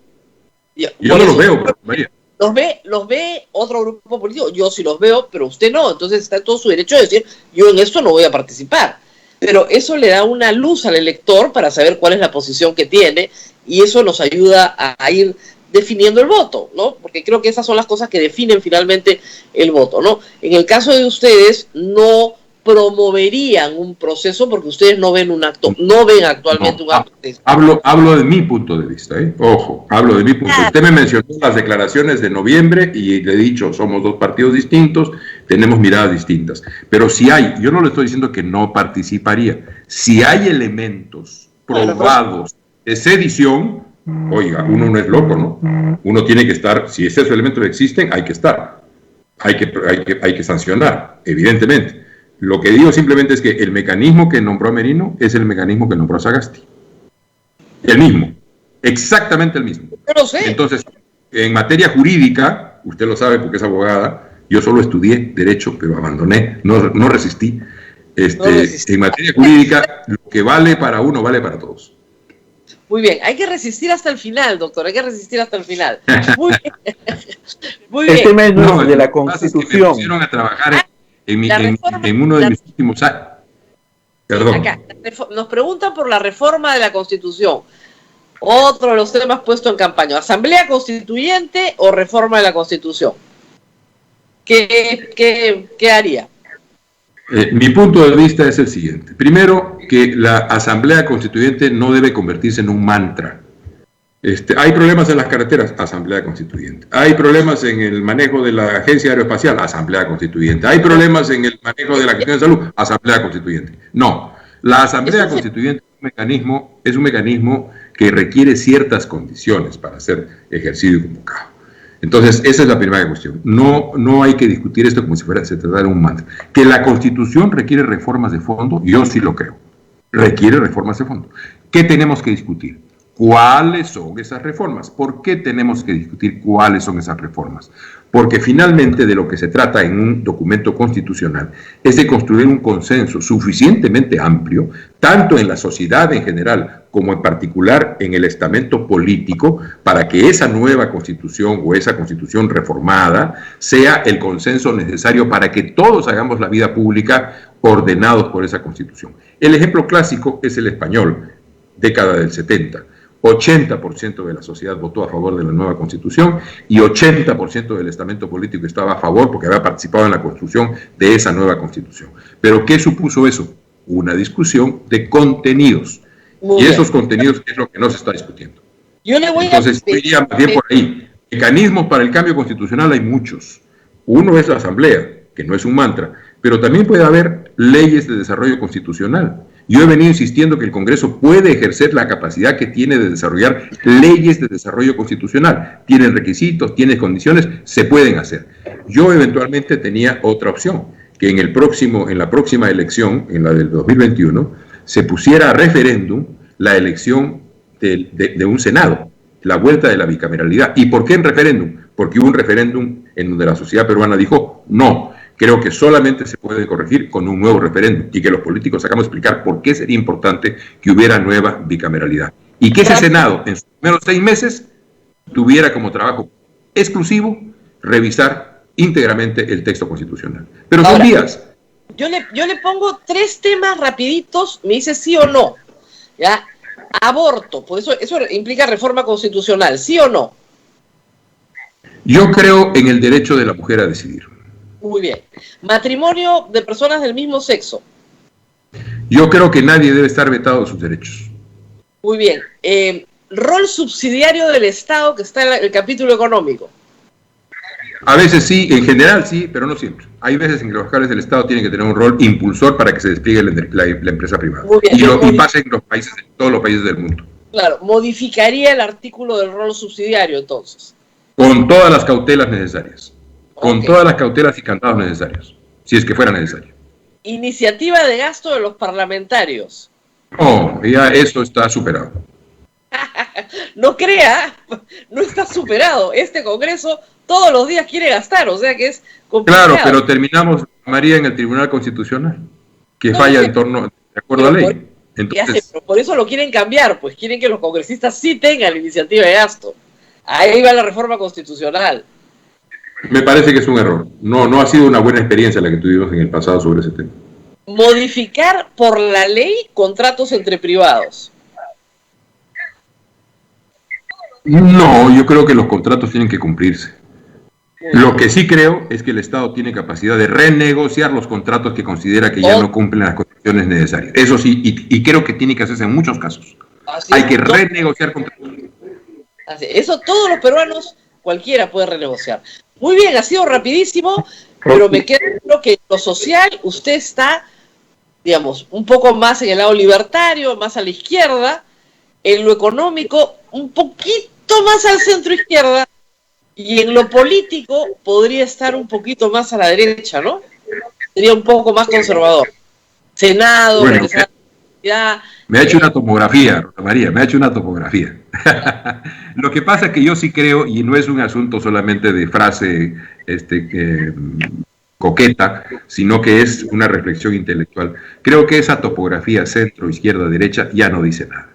Yo no los veo, María. Los ve otro grupo político, yo sí los veo, pero usted no. Entonces está en todo su derecho de decir, yo en esto no voy a participar. Pero eso le da una luz al elector para saber cuál es la posición que tiene y eso nos ayuda a ir definiendo el voto, ¿no? Porque creo que esas son las cosas que definen finalmente el voto, ¿no? En el caso de ustedes, no promoverían un proceso porque ustedes no ven un acto, no ven actualmente un acto. Hablo de mi punto de vista, ¿eh? Ojo, hablo de mi punto de vista. Usted me mencionó las declaraciones de noviembre y le he dicho, somos dos partidos distintos, tenemos miradas distintas. Pero si hay, yo no le estoy diciendo que no participaría, si hay elementos probados de sedición, oiga, uno no es loco, ¿no? Uno tiene que estar, si esos elementos existen, hay que estar, hay que sancionar, evidentemente. Lo que digo simplemente es que el mecanismo que nombró a Merino es el mecanismo que nombró a Sagasti. El mismo, exactamente el mismo. Yo lo sé. Entonces, en materia jurídica, usted lo sabe porque es abogada, yo solo estudié Derecho, pero abandoné, no resistí. En materia jurídica, lo que vale para uno, vale para todos. Muy bien, hay que resistir hasta el final, doctor, hay que resistir hasta el final. Muy bien. Muy bien. El tema es de la Constitución. Es que me pusieron a trabajar en uno de mis últimos años. Perdón. Acá, nos preguntan por la reforma de la Constitución. Otro de los temas puestos en campaña. ¿Asamblea Constituyente o reforma de la Constitución? ¿Qué haría? Mi punto de vista es el siguiente. Primero, que la Asamblea Constituyente no debe convertirse en un mantra. Hay problemas en las carreteras, Asamblea Constituyente. Hay problemas en el manejo de la Agencia Aeroespacial, Asamblea Constituyente. Hay problemas en el manejo de la cuestión de salud, Asamblea Constituyente. No, la Asamblea Constituyente es un mecanismo que requiere ciertas condiciones para ser ejercido y convocado. Entonces, esa es la primera cuestión. No hay que discutir esto como si se tratara de un mantra. Que la Constitución requiere reformas de fondo, yo sí lo creo. Requiere reformas de fondo. ¿Qué tenemos que discutir? ¿Cuáles son esas reformas? ¿Por qué tenemos que discutir cuáles son esas reformas? Porque finalmente de lo que se trata en un documento constitucional es de construir un consenso suficientemente amplio, tanto en la sociedad en general como en particular en el estamento político, para que esa nueva constitución o esa constitución reformada sea el consenso necesario para que todos hagamos la vida pública ordenados por esa constitución. El ejemplo clásico es el español, década del 70. 80% de la sociedad votó a favor de la nueva constitución y 80% del estamento político estaba a favor porque había participado en la construcción de esa nueva constitución. ¿Pero qué supuso eso? Una discusión de contenidos. Y esos contenidos es lo que no se está discutiendo. Entonces, yo iría más bien por ahí. Mecanismos para el cambio constitucional hay muchos. Uno es la Asamblea, que no es un mantra, pero también puede haber leyes de desarrollo constitucional. Yo he venido insistiendo que el Congreso puede ejercer la capacidad que tiene de desarrollar leyes de desarrollo constitucional. Tienen requisitos, tienen condiciones, se pueden hacer. Yo eventualmente tenía otra opción, que en la próxima elección, en la del 2021, se pusiera a referéndum la elección de un Senado, la vuelta de la bicameralidad. ¿Y por qué en referéndum? Porque hubo un referéndum en donde la sociedad peruana dijo no. Creo que solamente se puede corregir con un nuevo referéndum y que los políticos sacamos a explicar por qué sería importante que hubiera nueva bicameralidad. Y que ese Senado, en sus primeros 6 meses, tuviera como trabajo exclusivo revisar íntegramente el texto constitucional. Pero son días. Yo le pongo 3 temas rapiditos, me dice sí o no. ¿Ya? Aborto, pues eso implica reforma constitucional, ¿sí o no? Yo creo en el derecho de la mujer a decidir. Muy bien. Matrimonio de personas del mismo sexo. Yo creo que nadie debe estar vetado de sus derechos. Muy bien. Rol subsidiario del Estado, que está en el capítulo económico. A veces sí, en general sí, pero no siempre. Hay veces en que los fiscales del Estado tienen que tener un rol impulsor para que se despliegue la empresa privada. Muy bien. Y pasa en todos los países del mundo. Claro, modificaría el artículo del rol subsidiario entonces. Con todas las cautelas necesarias. Con todas las cautelas y candados necesarios, si es que fuera necesario. Iniciativa de gasto de los parlamentarios. Oh, ya eso está superado. No crea, no está superado. Este Congreso todos los días quiere gastar, o sea que es complicado. Claro, pero terminamos, María, en el Tribunal Constitucional, que falla en torno, de acuerdo a la ley. Entonces, pero por eso lo quieren cambiar, pues quieren que los congresistas sí tengan la iniciativa de gasto. Ahí va la reforma constitucional. Me parece que es un error. No ha sido una buena experiencia la que tuvimos en el pasado sobre ese tema. Modificar por la ley contratos entre privados. No, yo creo que los contratos tienen que cumplirse. Lo que sí creo es que el Estado tiene capacidad de renegociar los contratos que considera que ya no cumplen las condiciones necesarias. Eso sí, y creo que tiene que hacerse en muchos casos. Hay que renegociar contratos. Eso todos los peruanos, cualquiera puede renegociar. Muy bien, ha sido rapidísimo, pero me queda claro que en lo social usted está, digamos, un poco más en el lado libertario, más a la izquierda, en lo económico un poquito más al centro izquierda, y en lo político podría estar un poquito más a la derecha, ¿no? Sería un poco más conservador. Senado, bueno, me ha hecho una tomografía, Rosa María, me ha hecho una tomografía. Lo que pasa es que yo sí creo, y no es un asunto solamente de frase coqueta, sino que es una reflexión intelectual. Creo que esa topografía centro, izquierda, derecha ya no dice nada.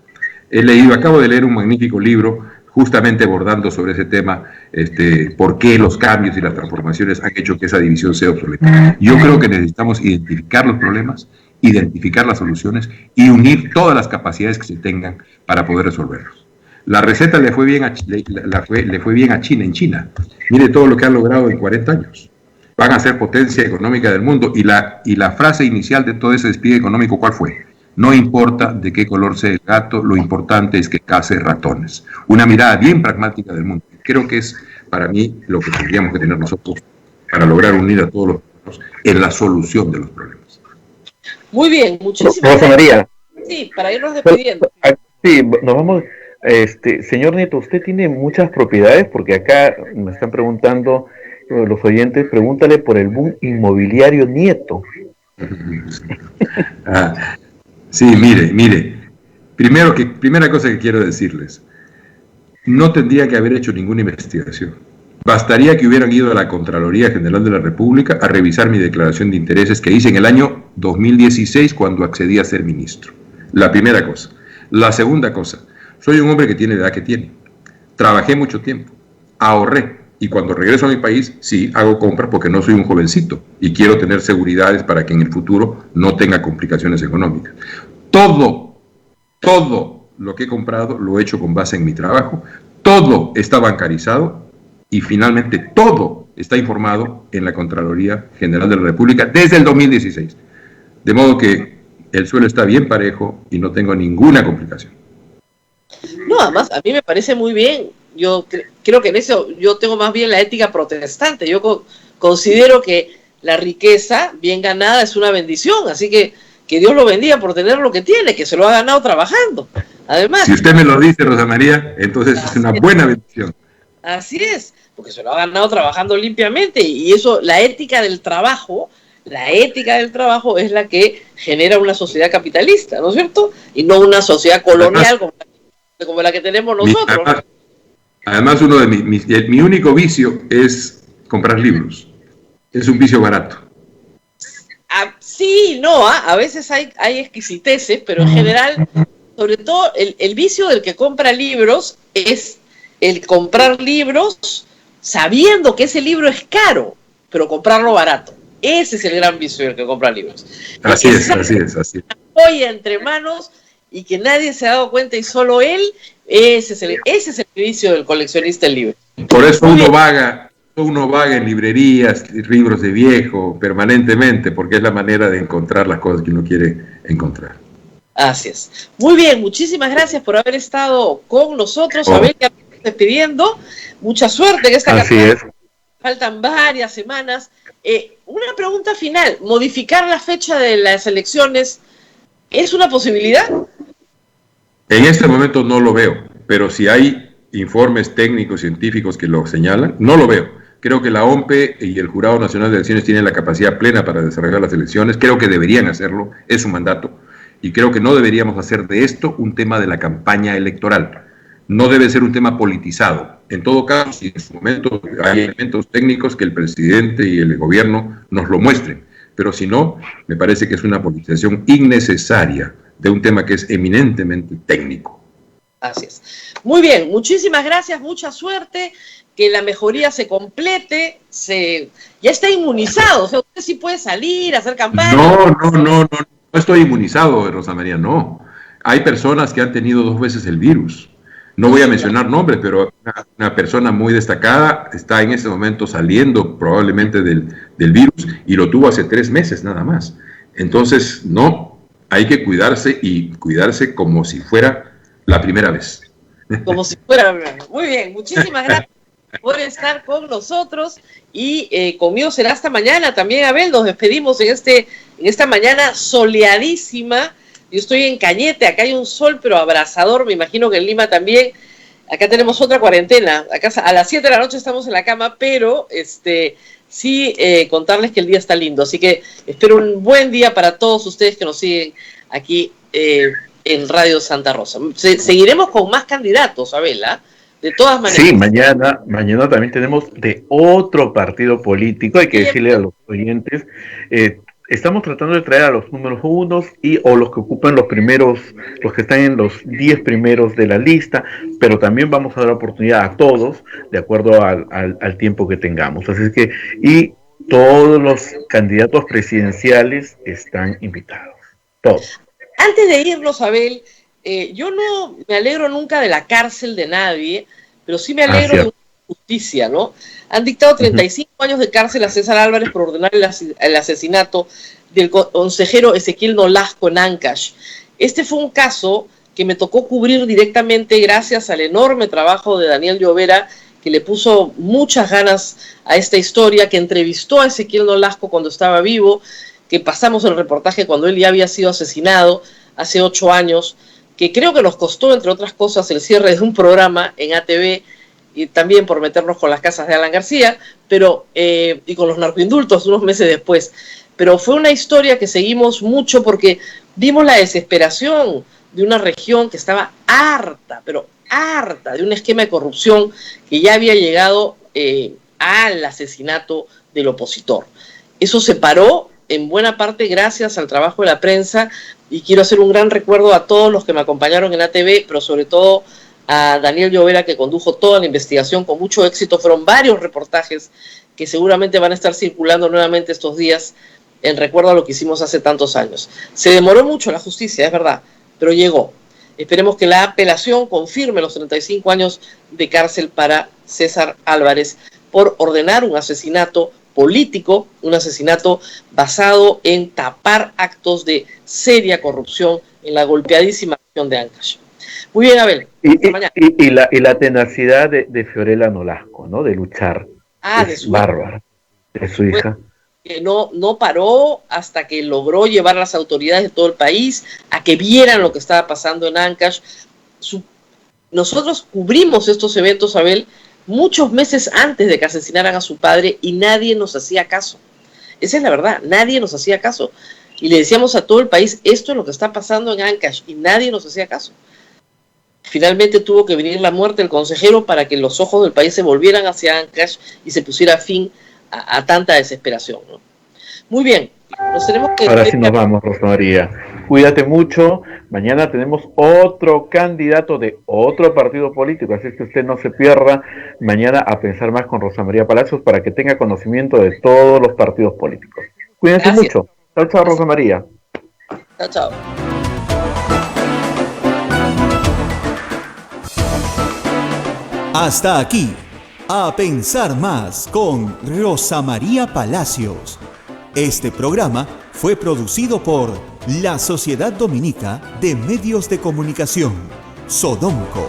Acabo de leer un magnífico libro justamente abordando sobre ese tema, por qué los cambios y las transformaciones han hecho que esa división sea obsoleta. Yo creo que necesitamos identificar los problemas, identificar las soluciones y unir todas las capacidades que se tengan para poder resolverlos. La receta le fue bien a China en China. Mire todo lo que han logrado en 40 años. Van a ser potencia económica del mundo. Y la frase inicial de todo ese despliegue económico, ¿cuál fue? No importa de qué color sea el gato, lo importante es que case ratones. Una mirada bien pragmática del mundo. Creo que es, para mí, lo que tendríamos que tener nosotros para lograr unir a todos los pueblos en la solución de los problemas. Muy bien, muchísimas gracias. María. Sí, para irnos despidiendo. Sí, nos vamos. Señor Nieto, ¿usted tiene muchas propiedades? Porque acá me están preguntando los oyentes, pregúntale por el boom inmobiliario Nieto. Sí, mire. Primera cosa que quiero decirles, no tendría que haber hecho ninguna investigación. Bastaría que hubieran ido a la Contraloría General de la República a revisar mi declaración de intereses que hice en el año 2016 cuando accedí a ser ministro. La primera cosa. La segunda cosa, soy un hombre que tiene la edad que tiene. Trabajé mucho tiempo, ahorré, y cuando regreso a mi país, sí, hago compras porque no soy un jovencito y quiero tener seguridades para que en el futuro no tenga complicaciones económicas. Todo lo que he comprado lo he hecho con base en mi trabajo, todo está bancarizado y finalmente todo está informado en la Contraloría General de la República desde el 2016. De modo que el suelo está bien parejo y no tengo ninguna complicación. No, además, a mí me parece muy bien. Yo creo que en eso yo tengo más bien la ética protestante. Yo considero que la riqueza bien ganada es una bendición, así que Dios lo bendiga por tener lo que tiene, que se lo ha ganado trabajando. Además, si usted me lo dice, Rosa María, entonces es una buena bendición. Así es, porque se lo ha ganado trabajando limpiamente, y eso, la ética del trabajo es la que genera una sociedad capitalista, ¿no es cierto? Y no una sociedad colonial como la que tenemos nosotros. Además uno de mi único vicio es comprar libros. Es un vicio barato. Sí, no, a veces hay exquisiteces, pero en general, sobre todo el vicio del que compra libros es el comprar libros sabiendo que ese libro es caro, pero comprarlo barato. Ese es el gran vicio del que compra libros. Así es. Hoy entre manos y que nadie se ha dado cuenta y solo él, ese es el vicio del coleccionista del libro. Por eso uno vaga en librerías, libros de viejo, permanentemente, porque es la manera de encontrar las cosas que uno quiere encontrar. Así es. Muy bien, muchísimas gracias por haber estado con nosotros. A ver, ya estamos despidiendo. Mucha suerte en esta campaña. Faltan varias semanas. Una pregunta final. ¿Modificar la fecha de las elecciones es una posibilidad? En este momento no lo veo, pero si hay informes técnicos, científicos que lo señalan, no lo veo. Creo que la OMPE y el Jurado Nacional de Elecciones tienen la capacidad plena para desarrollar las elecciones. Creo que deberían hacerlo, es su mandato. Y creo que no deberíamos hacer de esto un tema de la campaña electoral. No debe ser un tema politizado. En todo caso, si en su momento hay elementos técnicos que el presidente y el gobierno nos lo muestren. Pero si no, me parece que es una politización innecesaria de un tema que es eminentemente técnico. Así es. Muy bien, muchísimas gracias, mucha suerte, que la mejoría se complete, ya está inmunizado, o sea, usted sí puede salir, hacer campaña. No estoy inmunizado, Rosa María, no. Hay personas que han tenido 2 veces el virus. No voy a mencionar nombres, pero una persona muy destacada está en este momento saliendo probablemente del virus y lo tuvo hace 3 meses nada más. Entonces, no, hay que cuidarse y cuidarse como si fuera la primera vez. Como si fuera la primera vez. Muy bien, muchísimas gracias por estar con nosotros y conmigo será hasta mañana también, Abel. Nos despedimos en esta mañana soleadísima. Yo estoy en Cañete, acá hay un sol pero abrasador, me imagino que en Lima también. Acá tenemos otra cuarentena, acá a las 7 de la noche estamos en la cama, pero sí contarles que el día está lindo, así que espero un buen día para todos ustedes que nos siguen aquí en Radio Santa Rosa. Seguiremos con más candidatos, Abela, de todas maneras. Sí, mañana también tenemos de otro partido político, hay que decirle a los oyentes, estamos tratando de traer a los números 1 o los que ocupan los que están en los 10 primeros de la lista, pero también vamos a dar oportunidad a todos, de acuerdo al tiempo que tengamos. Así es que, y todos los candidatos presidenciales están invitados, todos. Antes de irnos, Abel, yo no me alegro nunca de la cárcel de nadie, pero sí me alegro de justicia, ¿no? Han dictado 35 años de cárcel a César Álvarez por ordenar el asesinato del consejero Ezequiel Nolasco en Ancash. Este fue un caso que me tocó cubrir directamente gracias al enorme trabajo de Daniel Llovera, que le puso muchas ganas a esta historia, que entrevistó a Ezequiel Nolasco cuando estaba vivo, que pasamos el reportaje cuando él ya había sido asesinado hace 8 años, que creo que nos costó, entre otras cosas, el cierre de un programa en ATV, y también por meternos con las casas de Alan García, pero y con los narcoindultos unos meses después. Pero fue una historia que seguimos mucho porque vimos la desesperación de una región que estaba harta, pero harta de un esquema de corrupción que ya había llegado al asesinato del opositor. Eso se paró en buena parte gracias al trabajo de la prensa, y quiero hacer un gran recuerdo a todos los que me acompañaron en ATV, pero sobre todo a Daniel Llovera, que condujo toda la investigación con mucho éxito. Fueron varios reportajes que seguramente van a estar circulando nuevamente estos días en recuerdo a lo que hicimos hace tantos años. Se demoró mucho la justicia, es verdad, pero llegó. Esperemos que la apelación confirme los 35 años de cárcel para César Álvarez por ordenar un asesinato político, un asesinato basado en tapar actos de seria corrupción en la golpeadísima región de Ancash. Muy bien, Abel. Y la tenacidad de Fiorella Nolasco, ¿no? De luchar. Es bárbara. De su hija. Que no paró hasta que logró llevar a las autoridades de todo el país a que vieran lo que estaba pasando en Ancash. Nosotros cubrimos estos eventos, Abel, muchos meses antes de que asesinaran a su padre, y nadie nos hacía caso. Esa es la verdad, nadie nos hacía caso. Y le decíamos a todo el país, esto es lo que está pasando en Ancash, y nadie nos hacía caso. Finalmente tuvo que venir la muerte del consejero para que los ojos del país se volvieran hacia Ancash y se pusiera fin a tanta desesperación, ¿no? Muy bien, nos tenemos que... Ahora sí nos vamos, Rosa María. Cuídate mucho. Mañana tenemos otro candidato de otro partido político, así que usted no se pierda mañana a Pensar Más con Rosa María Palacios para que tenga conocimiento de todos los partidos políticos. Cuídense mucho. Chao, chao, Rosa María. Chao, chao. Hasta aquí, A Pensar Más con Rosa María Palacios. Este programa fue producido por la Sociedad Dominica de Medios de Comunicación, Sodomco.